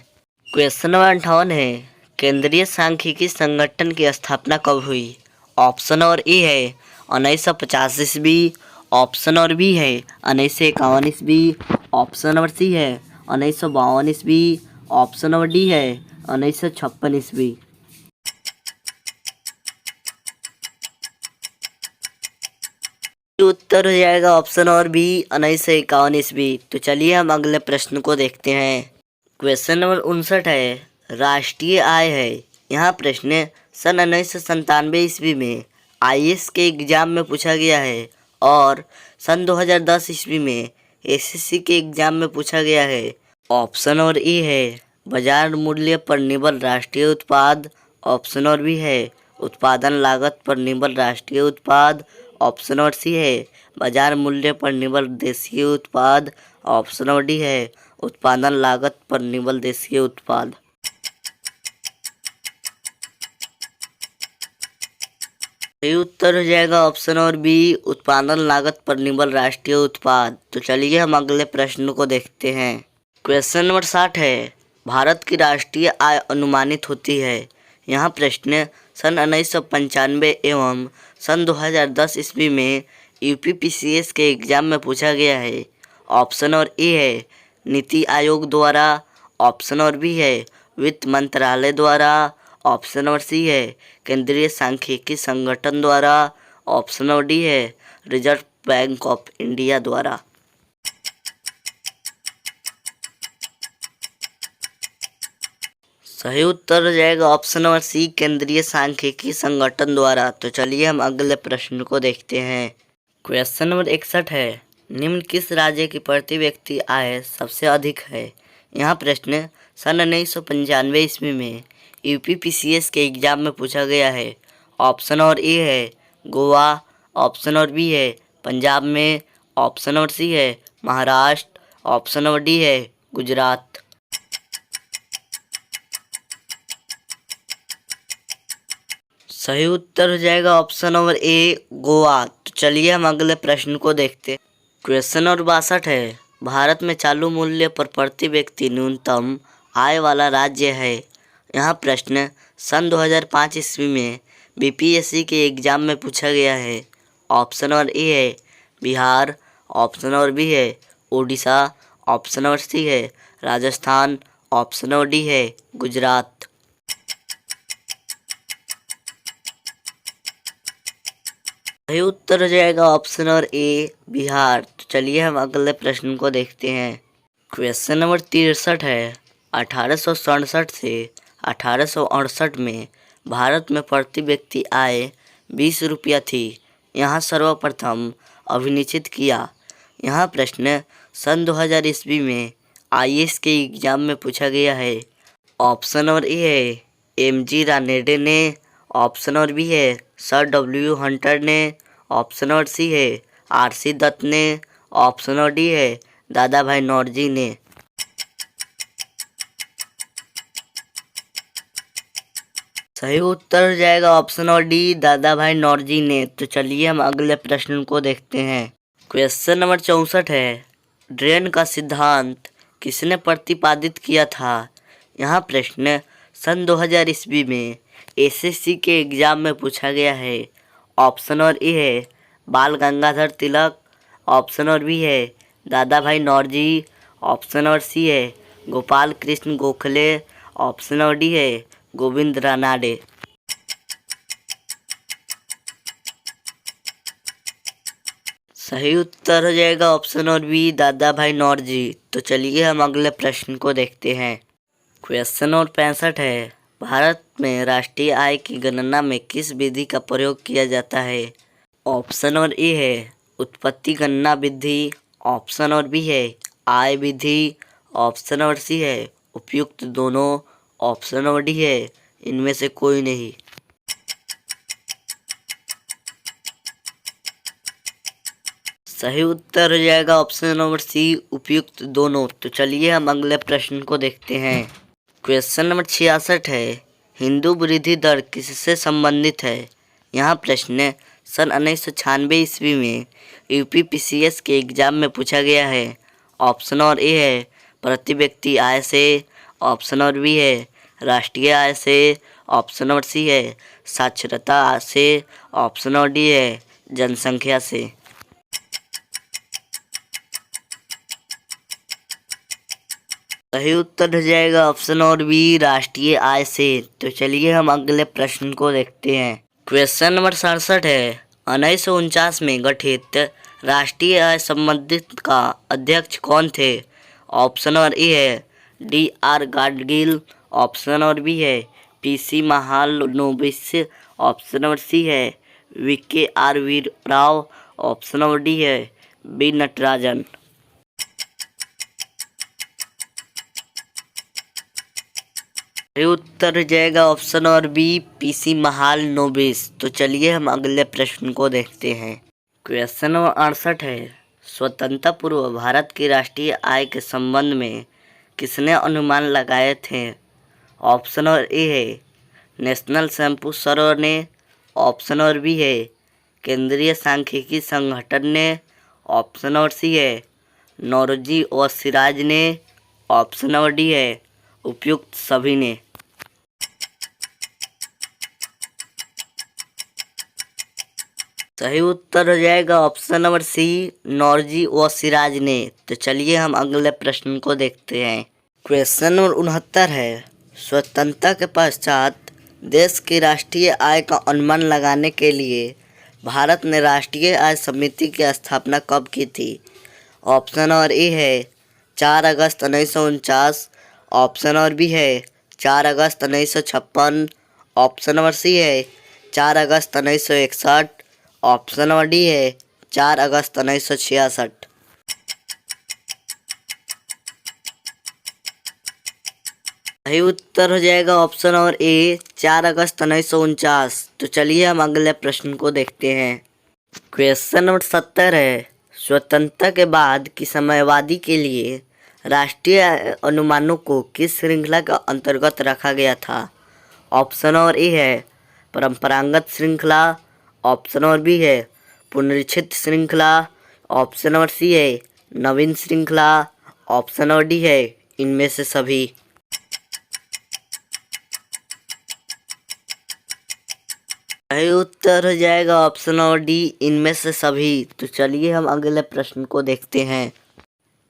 क्वेश्चन नंबर 58 है, केंद्रीय सांख्यिकी संगठन की स्थापना कब हुई। ऑप्शन नंबर ए है 1950 ईस्वी, ऑप्शन नंबर बी है 1951 ईस्वी, ऑप्शन नंबर सी है 1952 ईस्वी, ऑप्शन नंबर डी है 1956 ईस्वी। उत्तर हो जाएगा ऑप्शन और बी 1951 ईस्वी। तो चलिए हम अगले प्रश्न को देखते हैं। क्वेश्चन नंबर 59 है, राष्ट्रीय आय है। यहाँ प्रश्न सन 1997 ईस्वी में आईएएस के एग्जाम में पूछा गया है और सन 2010 ईस्वी में एसएससी के एग्जाम में पूछा गया है। ऑप्शन और ए है बाजार मूल्य पर निर्भर राष्ट्रीय उत्पाद, ऑप्शन और बी है उत्पादन लागत पर निर्भर राष्ट्रीय उत्पाद, ऑप्शन और सी है बाजार मूल्य पर निर्भर देशीय उत्पाद, ऑप्शन और डी है उत्पादन लागत पर निर्भर देशीय उत्पाद। सही उत्तर हो जाएगा ऑप्शन और बी, उत्पादन लागत पर निर्भर राष्ट्रीय उत्पाद। तो चलिए हम अगले प्रश्न को देखते हैं। क्वेश्चन नंबर 60 है, भारत की राष्ट्रीय आय अनुमानित होती है। यहाँ प्रश्न सन 1995 एवं सन 2010 ईस्वी में यूपीपीसीएस के एग्जाम में पूछा गया है। ऑप्शन और ए है नीति आयोग द्वारा, ऑप्शन और बी है वित्त मंत्रालय द्वारा, ऑप्शन नंबर सी है केंद्रीय सांख्यिकी संगठन द्वारा, ऑप्शन नंबर डी है रिजर्व बैंक ऑफ इंडिया द्वारा। सही उत्तर हो जाएगा ऑप्शन नंबर सी, केंद्रीय सांख्यिकी संगठन द्वारा। तो चलिए हम अगले प्रश्न को देखते हैं। क्वेश्चन नंबर 61 है, निम्न किस राज्य की प्रति व्यक्ति आय सबसे अधिक है? यहाँ प्रश्न सन 1995 ईस्वी में यूपीपीसीएस के एग्जाम में पूछा गया है। ऑप्शन नंबर ए है गोवा, ऑप्शन नंबर बी है पंजाब में, ऑप्शन नंबर सी है महाराष्ट्र, ऑप्शन नंबर डी है गुजरात। सही उत्तर हो जाएगा ऑप्शन नंबर ए गोवा। तो चलिए हम अगले प्रश्न को देखते हैं। क्वेश्चन नंबर 62 है, भारत में चालू मूल्य पर प्रति व्यक्ति न्यूनतम आय वाला राज्य है। यहाँ प्रश्न सन 2005 ईस्वी में बीपीएससी के एग्जाम में पूछा गया है। ऑप्शन नंबर ए है बिहार, ऑप्शन नंबर बी है उड़ीसा, ऑप्शन नंबर सी है राजस्थान, ऑप्शन नंबर डी है गुजरात। सही उत्तर हो जाएगा ऑप्शन नंबर ए बिहार। तो चलिए हम अगले प्रश्न को देखते हैं। क्वेश्चन नंबर 63 है, 1867 से 1868 में भारत में प्रति व्यक्ति आय 20 रुपया थी। यहाँ सर्वप्रथम अभिनिश्चित किया। यहाँ प्रश्न सन 2000 ईस्वी में आईएएस के एग्जाम में पूछा गया है। ऑप्शन नंबर ए है एमजी रानडे ने, ऑप्शन नंबर बी है सर डब्ल्यू हंटर ने, ऑप्शन नंबर सी है आरसी दत्त ने, ऑप्शन नंबर डी है दादा भाई नौरोजी ने। सही उत्तर हो जाएगा ऑप्शन नंबर डी दादा भाई नौरोजी ने। तो चलिए हम अगले प्रश्न को देखते हैं। क्वेश्चन नंबर 64 है, ड्रेन का सिद्धांत किसने प्रतिपादित किया था? यहाँ प्रश्न सन 2000 ईस्वी में एसएससी के एग्जाम में पूछा गया है। ऑप्शन नंबर ए है बाल Gangadhar Tilak, option number B है Dadabhai Naoroji, option number C है Gopal Krishna Gokhale, option number D है गोविंद रानाडे। सही उत्तर हो जाएगा ऑप्शन नंबर बी दादा भाई नौरोजी। तो चलिए हम अगले प्रश्न को देखते हैं। क्वेश्चन नंबर 65 है, भारत में राष्ट्रीय आय की गणना में किस विधि का प्रयोग किया जाता है? ऑप्शन नंबर ए है उत्पत्ति गणना विधि, ऑप्शन नंबर बी है आय विधि, ऑप्शन नंबर सी है उपयुक्त दोनों, ऑप्शन नंबर डी है इनमें से कोई नहीं। सही उत्तर हो जाएगा ऑप्शन नंबर सी उपयुक्त दोनों। तो चलिए हम अगले प्रश्न को देखते हैं। क्वेश्चन नंबर 66 है, हिंदू वृद्धि दर किससे संबंधित है? यहाँ प्रश्न सन 1996 ईस्वी में यूपीपीसीएस के एग्जाम में पूछा गया है। ऑप्शन नंबर ए है प्रति व्यक्ति आय से, ऑप्शन नंबर बी है राष्ट्रीय आय से, ऑप्शन नंबर सी है साक्षरता से, ऑप्शन नंबर डी है जनसंख्या से। सही उत्तर हो जाएगा ऑप्शन नंबर बी राष्ट्रीय आय से। तो चलिए हम अगले प्रश्न को देखते हैं। क्वेश्चन नंबर 67 है, 1949 में गठित राष्ट्रीय आय संबंधित का अध्यक्ष कौन थे? ऑप्शन नंबर ए है D R. Gadgil, option number B है P C. Mahalanobis, option number C है V K R. Rao, option number D है बी. नटराजन। उत्तर हो जाएगा option number B P C. Mahalanobis. तो चलिए हम अगले प्रश्न को देखते हैं। क्वेश्चन नंबर 68 है, स्वतंत्रता पूर्व भारत की राष्ट्रीय आय के संबंध में किसने अनुमान लगाए थे? ऑप्शन नंबर ए है नेशनल शैम्पू सर्वे ने, ऑप्शन नंबर बी है केंद्रीय सांख्यिकी संगठन ने, ऑप्शन नंबर सी है नौरोजी और सिराज ने, ऑप्शन नंबर डी है उपयुक्त सभी ने। सही उत्तर हो जाएगा ऑप्शन नंबर सी नौरोजी और सिराज ने। तो चलिए हम अगले प्रश्न को देखते हैं। क्वेश्चन नंबर 69 है, स्वतंत्रता के पश्चात देश की राष्ट्रीय आय का अनुमान लगाने के लिए भारत ने राष्ट्रीय आय समिति की स्थापना कब की थी? ऑप्शन नंबर ए है 4 अगस्त 1949, ऑप्शन नंबर बी है 4 अगस्त 1956। ऑप्शन नंबर सी है 4 अगस्त 1961। ऑप्शन नंबर डी है 4 अगस्त 1966। सही उत्तर हो जाएगा ऑप्शन नंबर ए 4 अगस्त 1949। तो चलिए हम अगले प्रश्न को देखते हैं। क्वेश्चन नंबर 70 है, स्वतंत्रता के बाद की समयावधि के लिए राष्ट्रीय अनुमानों को किस श्रृंखला के अंतर्गत रखा गया था? ऑप्शन नंबर ए है परंपरागत श्रृंखला। ऑप्शन नंबर बी है पुनरीक्षित श्रृंखला। ऑप्शन नंबर सी है नवीन श्रृंखला। ऑप्शन नंबर डी है इनमें से सभी। सही उत्तर हो जाएगा ऑप्शन नंबर डी इनमें से सभी। तो चलिए हम अगले प्रश्न को देखते हैं।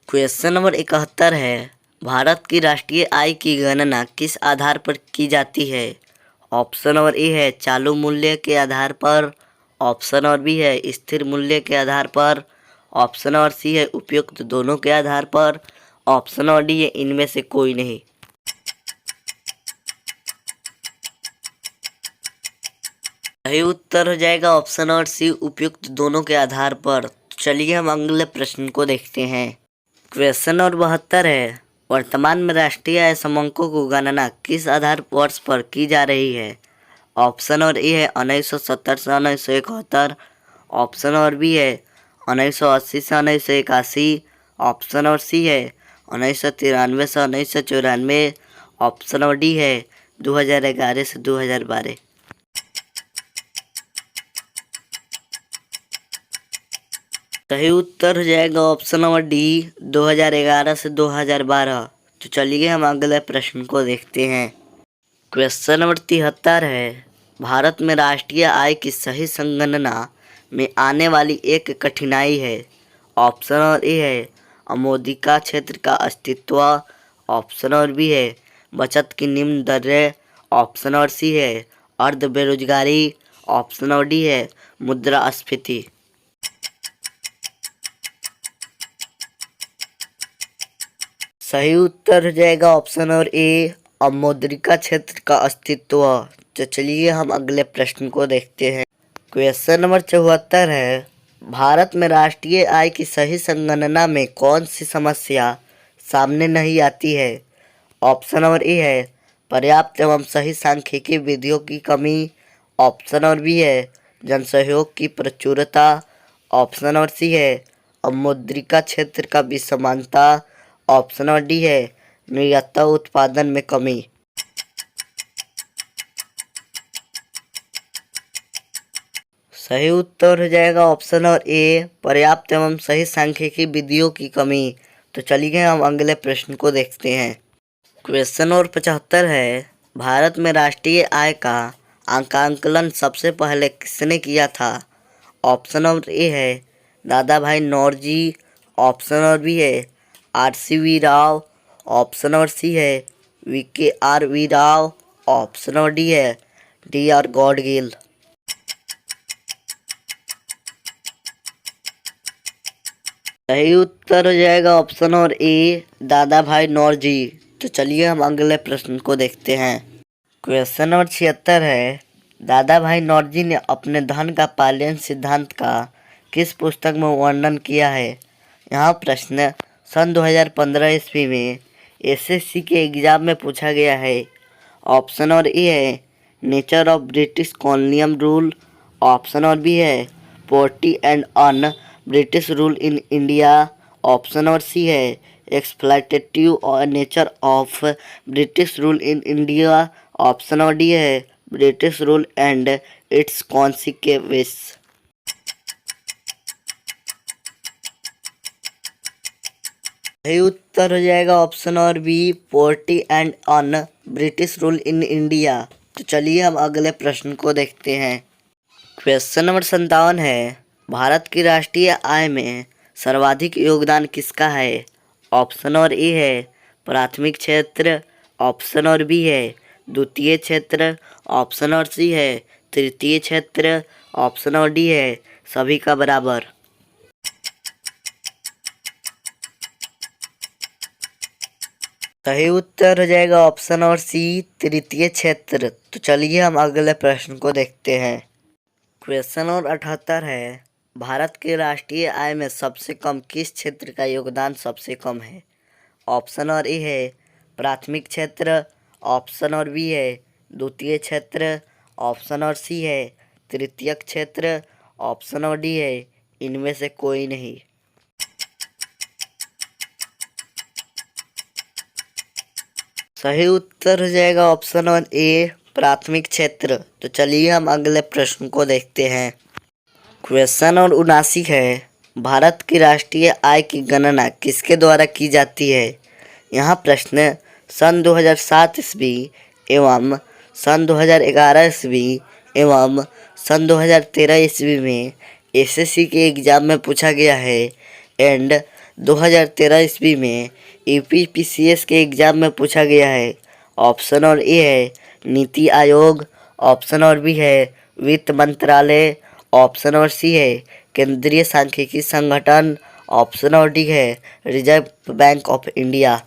क्वेश्चन नंबर 71 है, भारत की राष्ट्रीय आय की गणना किस आधार पर की जाती है? ऑप्शन नंबर ए है चालू मूल्य के आधार पर। ऑप्शन नंबर बी है स्थिर मूल्य के आधार पर। ऑप्शन नंबर सी है उपयुक्त दोनों के आधार पर। ऑप्शन नंबर डी है इनमें से कोई नहीं। सही उत्तर हो जाएगा ऑप्शन नंबर सी उपयुक्त दोनों के आधार पर। तो चलिए हम अगले प्रश्न को देखते हैं। क्वेश्चन नंबर 72 है, वर्तमान में राष्ट्रीय आय समंकों को गणना किस आधार वर्ष पर की जा रही है? ऑप्शन नंबर ए है 1970 से 1971। ऑप्शन नंबर बी है 1980 से 1981। ऑप्शन नंबर सी है 1993 से 1994। ऑप्शन नंबर डी है 2011 से 2012। सही उत्तर हो जाएगा ऑप्शन नंबर डी 2011 से 2012। तो चलिए हम अगले प्रश्न को देखते हैं। क्वेश्चन नंबर 73 है, भारत में राष्ट्रीय आय की सही संगणना में आने वाली एक कठिनाई है। ऑप्शन नंबर ए है अमोदिका क्षेत्र का अस्तित्व। ऑप्शन नंबर बी है बचत की निम्न दरें। ऑप्शन नंबर सी है अर्ध बेरोजगारी। ऑप्शन नंबर डी है मुद्रास्फीति। सही उत्तर हो जाएगा ऑप्शन नंबर ए अमोद्रिका क्षेत्र का अस्तित्व। तो चलिए हम अगले प्रश्न को देखते हैं। क्वेश्चन नंबर 74 है, भारत में राष्ट्रीय आय की सही संगणना में कौन सी समस्या सामने नहीं आती है? ऑप्शन नंबर ए है पर्याप्त एवं सही सांख्यिकी विधियों की कमी। ऑप्शन नंबर बी है जनसहयोग की प्रचुरता। ऑप्शन नंबर सी है अमोद्रिका क्षेत्र का विषमानता। ऑप्शन नंबर डी है निर्यात उत्पादन में कमी। सही उत्तर हो जाएगा ऑप्शन नंबर ए पर्याप्त एवं सही सांख्यिकी विधियों की कमी। तो चलिए हम अगले प्रश्न को देखते हैं। क्वेश्चन नंबर 75 है, भारत में राष्ट्रीय आय का आंकलन सबसे पहले किसने किया था? ऑप्शन नंबर ए है Dadabhai Naoroji. Option number B है RCV Rao. Option number C है VKR Rao. Option number D है DR गॉडगिल। सही उत्तर हो जाएगा ऑप्शन नंबर ए दादा भाई नौरोजी। तो चलिए हम अगले प्रश्न को देखते हैं। क्वेश्चन नंबर 76 है, दादा भाई नौरोजी ने अपने धन का पालन सिद्धांत का किस पुस्तक में वर्णन किया है? यहाँ प्रश्न सन 2015 ईस्वी में SSC के एग्जाम में पूछा गया है। ऑप्शन नंबर ए है nature of British colonial rule. Option number B है poverty and un British rule in India. Option number C है एक्सप्लॉइटेटिव और nature of British rule in India. Option number D है British rule and its consequences. सही उत्तर हो जाएगा option number B poverty and un British rule in India. तो चलिए हम अगले प्रश्न को देखते हैं। क्वेश्चन नंबर 57 है, भारत की राष्ट्रीय आय में सर्वाधिक योगदान किसका है? ऑप्शन नंबर ए है प्राथमिक क्षेत्र। ऑप्शन नंबर बी है द्वितीय क्षेत्र। ऑप्शन नंबर सी है तृतीय क्षेत्र। ऑप्शन नंबर डी है सभी का बराबर। सही उत्तर हो जाएगा ऑप्शन और सी, तृतीय क्षेत्र। तो चलिए हम अगले प्रश्न को देखते हैं। क्वेश्चन और 78 है, भारत के राष्ट्रीय आय में सबसे कम किस क्षेत्र का योगदान सबसे कम है? ऑप्शन और ए है प्राथमिक क्षेत्र, ऑप्शन और बी है द्वितीय क्षेत्र, ऑप्शन और सी है तृतीयक क्षेत्र, ऑप्शन और डी है इनमें से कोई नहीं। सही उत्तर हो जाएगा ऑप्शन और ए, प्राथमिक क्षेत्र। तो चलिए हम अगले प्रश्न को देखते हैं। क्वेश्चन और 79 है, भारत की राष्ट्रीय आय की गणना किसके द्वारा की जाती है? यहाँ प्रश्न सन 2007 ईस्वी एवं सन 2011 ईस्वी एवं सन 2013 ईस्वी में एसएससी के एग्जाम में पूछा गया है एंड 2013 ईस्वी में यूपीपीसीएस के एग्जाम में पूछा गया है। ऑप्शन और ए है नीति आयोग, ऑप्शन और बी है वित्त मंत्रालय, ऑप्शन और सी है केंद्रीय सांख्यिकी संगठन, ऑप्शन और डी है रिजर्व बैंक ऑफ इंडिया।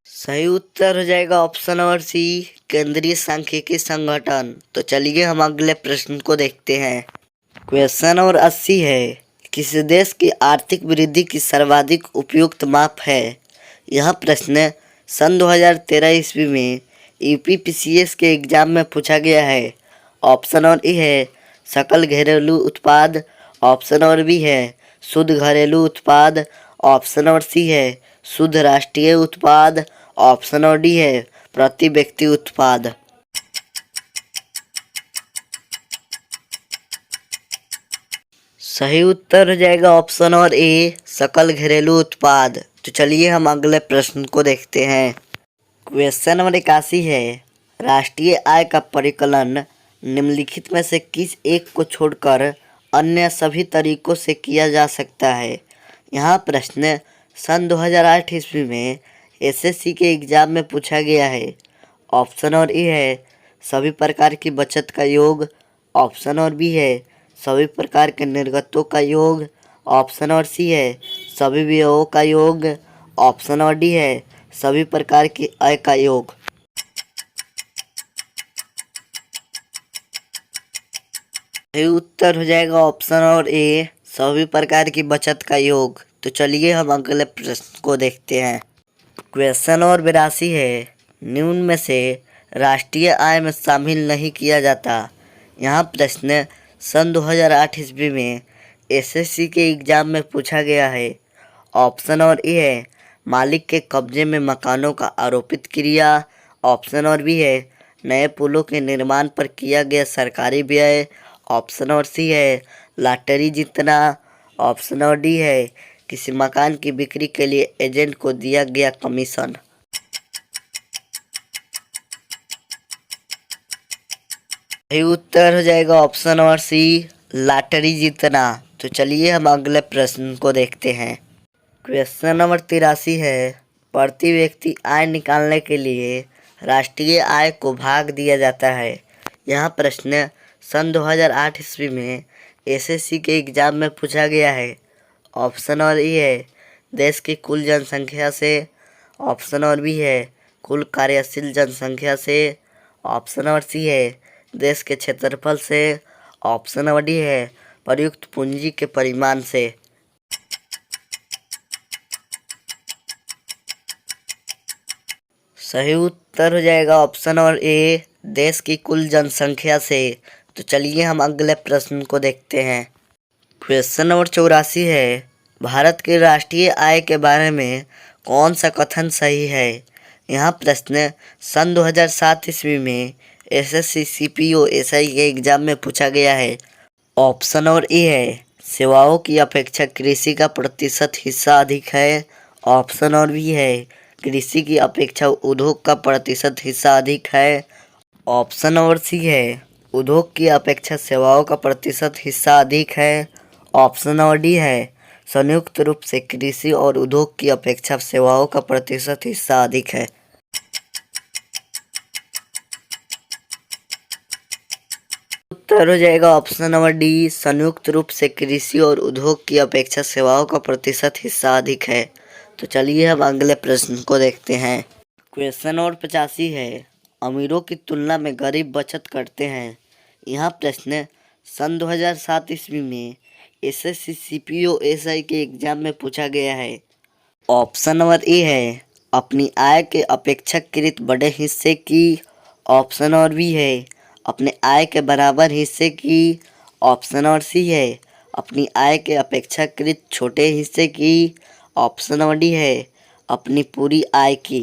सही उत्तर हो जाएगा ऑप्शन और सी, केंद्रीय सांख्यिकी संगठन। तो चलिए हम अगले प्रश्न को देखते हैं। क्वेश्चन और 80 है, किस देश की आर्थिक वृद्धि की सर्वाधिक उपयुक्त माप है? यह प्रश्न सन 2013 ईस्वी में यूपीपीसीएस के एग्जाम में पूछा गया है। ऑप्शन और ए है सकल घरेलू उत्पाद, ऑप्शन और बी है शुद्ध घरेलू उत्पाद, ऑप्शन और सी है शुद्ध राष्ट्रीय उत्पाद, ऑप्शन और डी है प्रति व्यक्ति उत्पाद। सही उत्तर हो जाएगा ऑप्शन और ए, सकल घरेलू उत्पाद। तो चलिए हम अगले प्रश्न को देखते हैं। क्वेश्चन नंबर 81 है, राष्ट्रीय आय का परिकलन निम्नलिखित में से किस एक को छोड़कर अन्य सभी तरीकों से किया जा सकता है? यहाँ प्रश्न सन 2008 ईस्वी में एसएससी के एग्जाम में पूछा गया है। ऑप्शन और ए है सभी प्रकार की बचत का योग, ऑप्शन और बी है सभी प्रकार के निर्गतों का योग, ऑप्शन और सी है सभी व्ययों का योग, ऑप्शन और डी है सभी प्रकार की आय का योग। सही उत्तर हो जाएगा ऑप्शन और ए, सभी प्रकार की बचत का योग। तो चलिए हम अगले प्रश्न को देखते हैं। क्वेश्चन और 82 है, निम्न में से राष्ट्रीय आय में शामिल नहीं किया जाता। यहाँ प्रश्न सन 2008 ईस्वी में एसएससी के एग्जाम में पूछा गया है। ऑप्शन और ए है मालिक के कब्जे में मकानों का आरोपित क्रिया, ऑप्शन और बी है नए पुलों के निर्माण पर किया गया सरकारी व्यय, ऑप्शन और सी है लॉटरी जीतना, ऑप्शन और डी है किसी मकान की बिक्री के लिए एजेंट को दिया गया कमीशन। सही उत्तर हो जाएगा ऑप्शन और सी, लॉटरी जीतना। तो चलिए हम अगले प्रश्न को देखते हैं। क्वेश्चन नंबर 83 है, प्रति व्यक्ति आय निकालने के लिए राष्ट्रीय आय को भाग दिया जाता है। यह प्रश्न सन 2008 ईस्वी में एसएससी के एग्जाम में पूछा गया है। ऑप्शन और ए है देश की कुल जनसंख्या से, ऑप्शन और बी है कुल कार्यशील जनसंख्या से, ऑप्शन और सी है देश के क्षेत्रफल से, ऑप्शन और डी है प्रयुक्त पूंजी के परिमाण से। सही उत्तर हो जाएगा ऑप्शन और ए, देश की कुल जनसंख्या से। तो चलिए हम अगले प्रश्न को देखते हैं। क्वेश्चन नंबर 84 है, भारत की राष्ट्रीय आय के बारे में कौन सा कथन सही है? यहाँ प्रश्न सन 2007 ईस्वी में एसएससी सीपीओ एसआई के एग्जाम में पूछा गया है। ऑप्शन और ए है सेवाओं की अपेक्षा कृषि का प्रतिशत हिस्सा अधिक है, ऑप्शन और बी है कृषि की अपेक्षा उद्योग का प्रतिशत हिस्सा अधिक है, ऑप्शन और सी है उद्योग की अपेक्षा सेवाओं का प्रतिशत हिस्सा अधिक है, ऑप्शन और डी है संयुक्त रूप से कृषि और उद्योग की अपेक्षा सेवाओं का प्रतिशत हिस्सा अधिक है। उत्तर हो जाएगा ऑप्शन नंबर डी। संयुक्त रूप से कृषि और उद्योग की अपेक्षा सेवाओं का प्रतिशत हिस्सा अधिक है। तो चलिए हम अगले प्रश्न को देखते हैं। क्वेश्चन नंबर 85 है, अमीरों की तुलना में गरीब बचत करते हैं। यहाँ प्रश्न सन 2007 ईस्वी में एसएससी सीपीओ एसआई के एग्जाम में पूछा गया है। ऑप्शन नंबर ए है अपनी आय के अपेक्षाकृत बड़े हिस्से की। ऑप्शन नंबर बी है अपने आय के बराबर हिस्से की। ऑप्शन नंबर सी है अपनी आय के अपेक्षाकृत छोटे हिस्से की। ऑप्शन नंबर डी है अपनी पूरी आय की।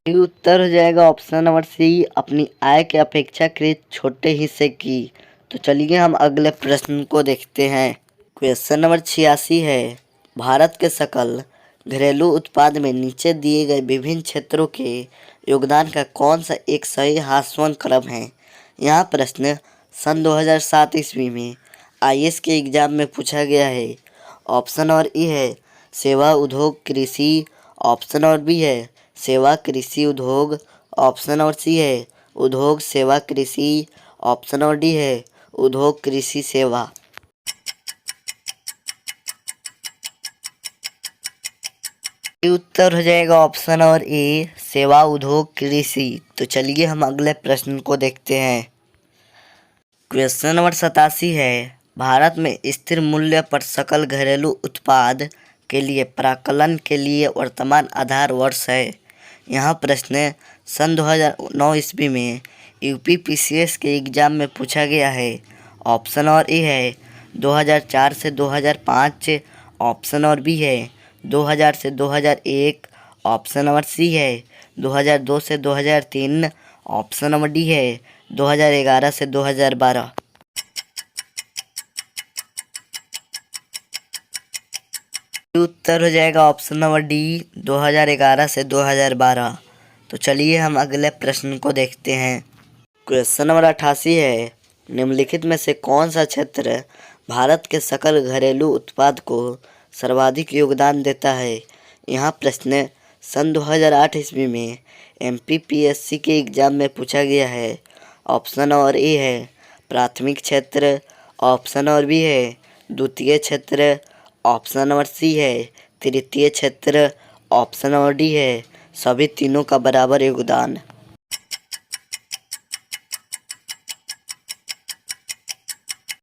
ये उत्तर हो जाएगा ऑप्शन नंबर सी, अपनी आय के अपेक्षाकृत छोटे हिस्से की। तो चलिए हम अगले प्रश्न को देखते हैं। क्वेश्चन नंबर 86 है, भारत के सकल घरेलू उत्पाद में नीचे दिए गए विभिन्न क्षेत्रों के योगदान का कौन सा एक सही हास्यवंत क्रम है। यहाँ प्रश्न सन 2007 ईस्वी में आईएएस के एग्जाम में पूछा गया है। ऑप्शन नंबर ए है सेवा उद्योग कृषि। ऑप्शन नंबर बी है सेवा कृषि उद्योग। ऑप्शन नंबर सी है उद्योग सेवा कृषि। ऑप्शन नंबर डी है उद्योग कृषि सेवा। उत्तर हो जाएगा ऑप्शन नंबर ए सेवा उद्योग कृषि। तो चलिए हम अगले प्रश्न को देखते हैं। क्वेश्चन नंबर 87 है, भारत में स्थिर मूल्य पर सकल घरेलू उत्पाद के लिए प्राकलन के लिए वर्तमान आधार वर्ष है। यहाँ प्रश्न सन 2009 ईस्वी में यूपीपीसीएस के एग्जाम में पूछा गया है। ऑप्शन नंबर ए है 2004 से 2005। ऑप्शन नंबर बी है 2000 से 2001। ऑप्शन नंबर सी है 2002 से 2003। ऑप्शन नंबर डी है 2011 से 2012। उत्तर हो जाएगा ऑप्शन नंबर डी 2011 से 2012। तो चलिए हम अगले प्रश्न को देखते हैं। क्वेश्चन नंबर 88 है, निम्नलिखित में से कौन सा क्षेत्र भारत के सकल घरेलू उत्पाद को सर्वाधिक योगदान देता है। यहाँ प्रश्न सन 2008 ईस्वी में एमपीपीएससी के एग्जाम में पूछा गया है। ऑप्शन नंबर ए है प्राथमिक क्षेत्र। ऑप्शन नंबर बी है द्वितीय क्षेत्र। ऑप्शन नंबर सी है तृतीय क्षेत्र। ऑप्शन नंबर डी है सभी तीनों का बराबर योगदान।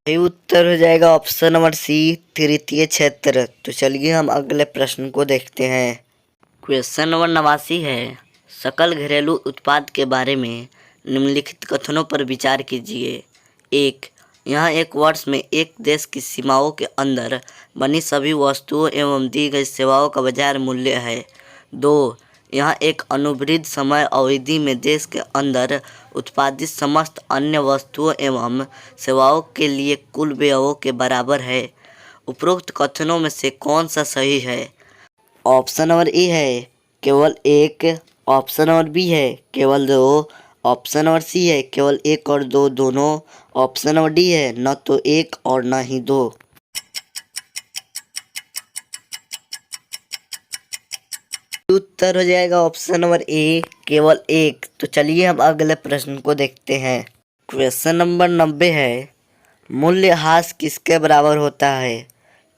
ये उत्तर हो जाएगा ऑप्शन नंबर सी तृतीय क्षेत्र। तो चलिए हम अगले प्रश्न को देखते हैं। क्वेश्चन नंबर 89 है, सकल घरेलू उत्पाद के बारे में निम्नलिखित कथनों पर विचार कीजिए। एक, यहाँ एक वर्ष में एक देश की सीमाओं के अंदर बनी सभी वस्तुओं एवं दी गई सेवाओं का बाजार मूल्य है। 2, यहाँ एक अनुवृद्ध समय अवधि में देश के अंदर उत्पादित समस्त अन्य वस्तुओं एवं सेवाओं के लिए कुल व्ययों के बराबर है। उपरोक्त कथनों में से कौन सा सही है। ऑप्शन नंबर ए है केवल एक। ऑप्शन नंबर बी है केवल 2। ऑप्शन नंबर सी है केवल 1 और 2 दोनों। ऑप्शन नंबर डी है न तो 1 और न ही 2। उत्तर हो जाएगा ऑप्शन नंबर ए केवल 1। तो चलिए हम अगले प्रश्न को देखते हैं। क्वेश्चन नंबर 90 है, मूल्यह्रास किसके बराबर होता है।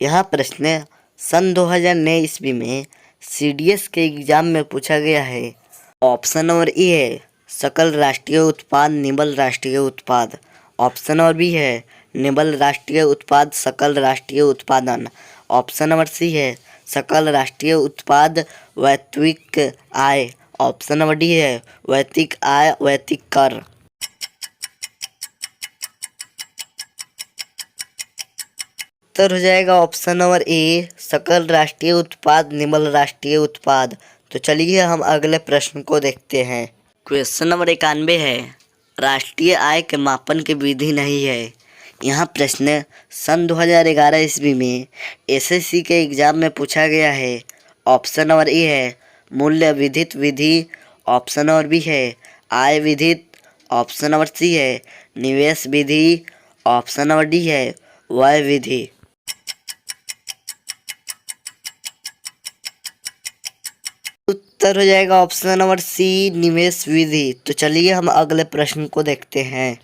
यहाँ प्रश्न सन 2009 ईस्वी में सीडीएस के एग्जाम में पूछा गया है। ऑप्शन नंबर ए है सकल राष्ट्रीय उत्पाद निबल राष्ट्रीय उत्पाद। ऑप्शन नंबर बी है निबल राष्ट्रीय उत्पाद सकल राष्ट्रीय उत्पादन। ऑप्शन नंबर सी है सकल राष्ट्रीय उत्पाद वैश्विक आय। ऑप्शन नंबर डी है वैश्विक आय वैश्विक कर। उत्तर हो जाएगा ऑप्शन नंबर ए सकल राष्ट्रीय उत्पाद निबल राष्ट्रीय उत्पाद। तो चलिए हम अगले प्रश्न को देखते हैं। क्वेश्चन नंबर 91 है, राष्ट्रीय आय के मापन की विधि नहीं है। यहाँ प्रश्न सन 2011 ईस्वी में एसएससी के एग्जाम में पूछा गया है। ऑप्शन नंबर ए है मूल्य विधित विधि। ऑप्शन नंबर बी है आय विधित। ऑप्शन नंबर सी है निवेश विधि। ऑप्शन नंबर डी है व्यय विधि। उत्तर हो जाएगा ऑप्शन नंबर सी, निवेश विधि। तो चलिए हम अगले प्रश्न को देखते हैं।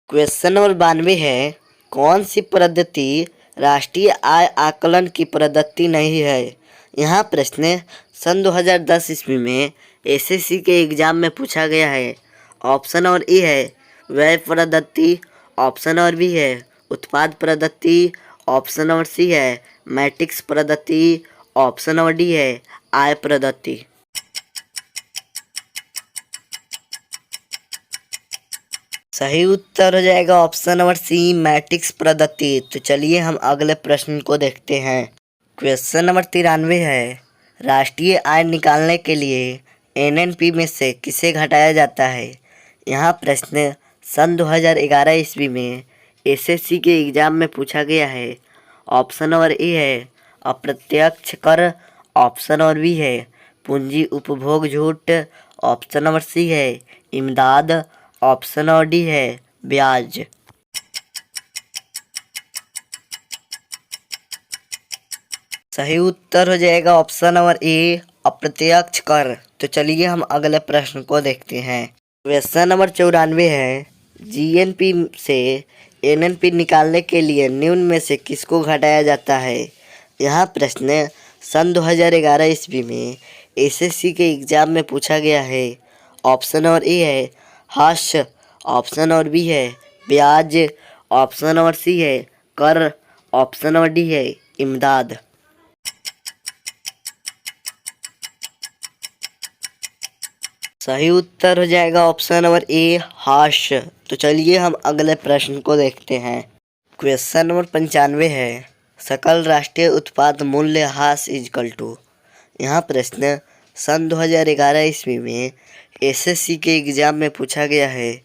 क्वेश्चन नंबर 92 है, कौन सी पद्धति राष्ट्रीय आय आकलन की पद्धति नहीं है। यहाँ प्रश्न सन 2010 ईस्वी में एसएससी के एग्जाम में पूछा गया है। ऑप्शन नंबर ए है व्यय पद्धति, ऑप्शन नंबर बी है उत्पाद पद्धति, ऑप्शन नंबर सी है मैट्रिक्स पद्धति, ऑप्शन नंबर डी है आय पद्धति। सही उत्तर हो जाएगा ऑप्शन नंबर सी, मैट्रिक्स पद्धति। तो चलिए हम अगले प्रश्न को देखते हैं। क्वेश्चन नंबर 93 है, राष्ट्रीय आय निकालने के लिए एनएनपी में से किसे घटाया जाता है। यहाँ प्रश्न सन 2011 ईस्वी में एसएससी के एग्जाम में पूछा गया है। ऑप्शन नंबर ए है अप्रत्यक्ष कर, ऑप्शन नंबर बी है पूंजी उपभोग छूट, ऑप्शन नंबर सी है इमदाद, ऑप्शन नंबर डी है ब्याज। सही उत्तर हो जाएगा ऑप्शन नंबर ए, अप्रत्यक्ष कर। तो चलिए हम अगले प्रश्न को देखते हैं। क्वेश्चन नंबर 94 है, जीएनपी से एनएनपी निकालने के लिए निम्न में से किसको घटाया जाता है। यहाँ प्रश्न सन 2011 ईस्वी में एसएससी के एग्जाम में पूछा गया है। ऑप्शन नंबर ए है हास्य, ऑप्शन नंबर बी है ब्याज, ऑप्शन नंबर सी है कर, ऑप्शन नंबर डी है इमदाद। सही उत्तर हो जाएगा ऑप्शन नंबर ए, हास्य। तो चलिए हम अगले प्रश्न को देखते हैं। क्वेश्चन नंबर 95 है, सकल राष्ट्रीय उत्पाद मूल्य ह्रास इजकल टू। यहाँ प्रश्न सन 2011 ईस्वी में एसएससी के एग्जाम में पूछा गया है।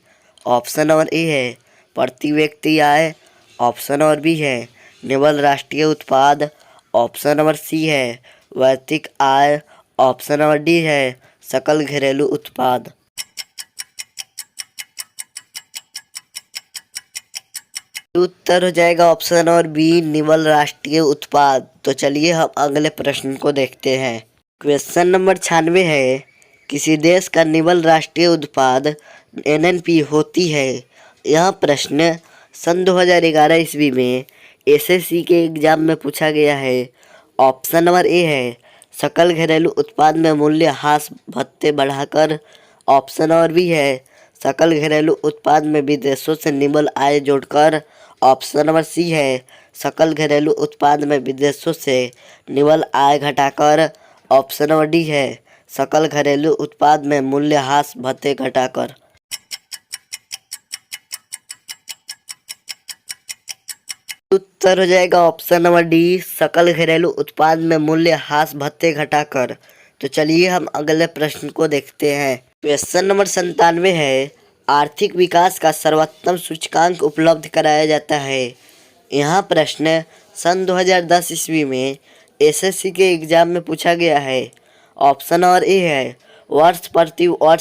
ऑप्शन नंबर ए है प्रति व्यक्ति आय, ऑप्शन नंबर बी है निवल राष्ट्रीय उत्पाद, ऑप्शन नंबर सी है वार्षिक आय, ऑप्शन नंबर डी है सकल घरेलू उत्पाद। उत्तर हो जाएगा ऑप्शन नंबर बी, निवल राष्ट्रीय उत्पाद। तो चलिए हम अगले प्रश्न को देखते हैं। क्वेश्चन नंबर 96 है, किसी देश का निवल राष्ट्रीय उत्पाद एनएनपी होती है। यह प्रश्न सन 2011 ईस्वी में एसएससी के एग्जाम में पूछा गया है। ऑप्शन नंबर ए है सकल घरेलू उत्पाद में मूल्य ह्रास भत्ते बढ़ाकर, ऑप्शन नंबर बी है सकल घरेलू उत्पाद में विदेशों से निवल आय जोड़कर, ऑप्शन नंबर सी है सकल घरेलू उत्पाद में विदेशों से निवल आय घटाकर, ऑप्शन नंबर डी है सकल घरेलू उत्पाद में मूल्य ह्रास भत्ते घटाकर। उत्तर हो जाएगा ऑप्शन नंबर डी, सकल घरेलू उत्पाद में मूल्य ह्रास भत्ते घटाकर। तो चलिए हम अगले प्रश्न को देखते हैं। क्वेश्चन नंबर 97 है, आर्थिक विकास का सर्वोत्तम सूचकांक उपलब्ध कराया जाता है। यहाँ प्रश्न सन 2010 ईस्वी में एसएससी के एग्जाम में पूछा गया है। ऑप्शन नंबर ए है वर्ष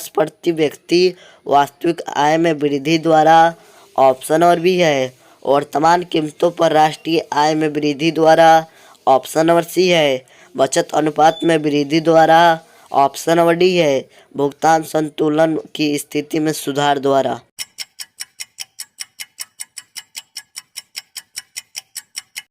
प्रति व्यक्ति वास्तविक आय में वृद्धि द्वारा, ऑप्शन नंबर बी है वर्तमान कीमतों पर राष्ट्रीय आय में वृद्धि द्वारा, ऑप्शन नंबर सी है बचत अनुपात में वृद्धि द्वारा, ऑप्शन नंबर डी है भुगतान संतुलन की स्थिति में सुधार द्वारा।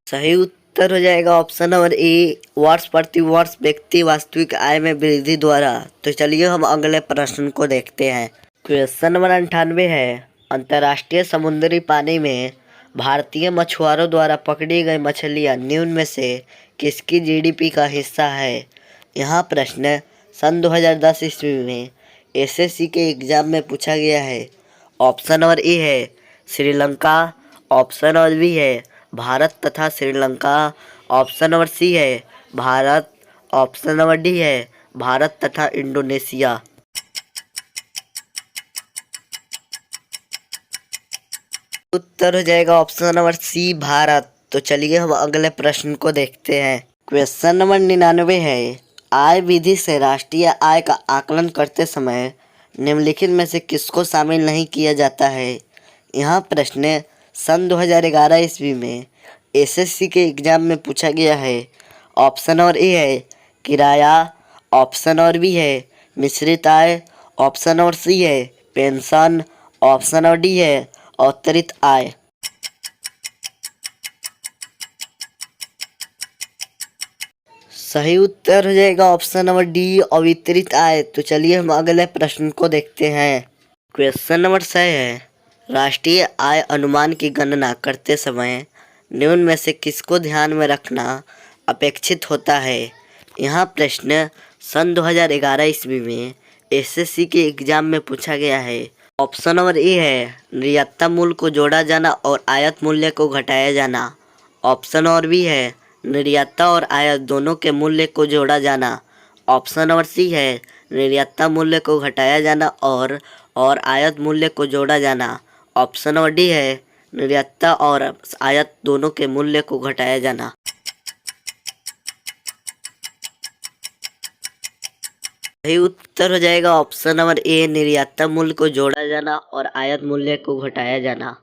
सही उत्तर हो जाएगा ऑप्शन नंबर ए, वर्ष प्रति वर्ष व्यक्ति वास्तविक आय में वृद्धि द्वारा। तो चलिए हम अगले प्रश्न को देखते हैं। क्वेश्चन नंबर 98 है, अंतर्राष्ट्रीय समुद्री पानी में भारतीय मछुआरों द्वारा पकड़ी गई मछलियां निम्न में से किसकी जीडीपी का हिस्सा है। यहाँ प्रश्न सन 2010 ईस्वी में एसएससी के एग्जाम में पूछा गया है। ऑप्शन नंबर ए है श्रीलंका, ऑप्शन नंबर बी है भारत तथा श्रीलंका, ऑप्शन नंबर सी है भारत, ऑप्शन नंबर डी है भारत तथा इंडोनेशिया। उत्तर हो जाएगा ऑप्शन नंबर सी, भारत। तो चलिए हम अगले प्रश्न को देखते हैं। क्वेश्चन नंबर 99 है, आय विधि से राष्ट्रीय आय का आकलन करते समय निम्नलिखित में से किसको शामिल नहीं किया जाता है। यहाँ प्रश्न सन 2011 ईस्वी में एसएससी के एग्जाम में पूछा गया है। ऑप्शन और ए है किराया, ऑप्शन और बी है मिश्रित आय, ऑप्शन और सी है पेंशन, ऑप्शन और डी है अतिरिक्त आय। सही उत्तर हो जाएगा ऑप्शन नंबर डी अवितरित आय। तो चलिए हम अगले प्रश्न को देखते हैं। क्वेश्चन नंबर 6 है, राष्ट्रीय आय अनुमान की गणना करते समय निम्न में से किसको ध्यान में रखना अपेक्षित होता है। यहाँ प्रश्न सन 2011 ईस्वी में एसएससी के एग्जाम में पूछा गया है। ऑप्शन नंबर ए है निर्याता मूल्य को जोड़ा जाना और आयात मूल्य को घटाया जाना, ऑप्शन और बी है निर्याता और आयात दोनों के मूल्य को जोड़ा जाना, ऑप्शन नंबर सी है निर्याता मूल्य को घटाया जाना और आयात मूल्य को जोड़ा जाना, ऑप्शन नंबर डी है निर्याता और आयात दोनों के मूल्य को घटाया जाना। सही उत्तर हो जाएगा ऑप्शन नंबर ए निर्याता मूल्य को जोड़ा जाना और आयात मूल्य को घटाया जाना।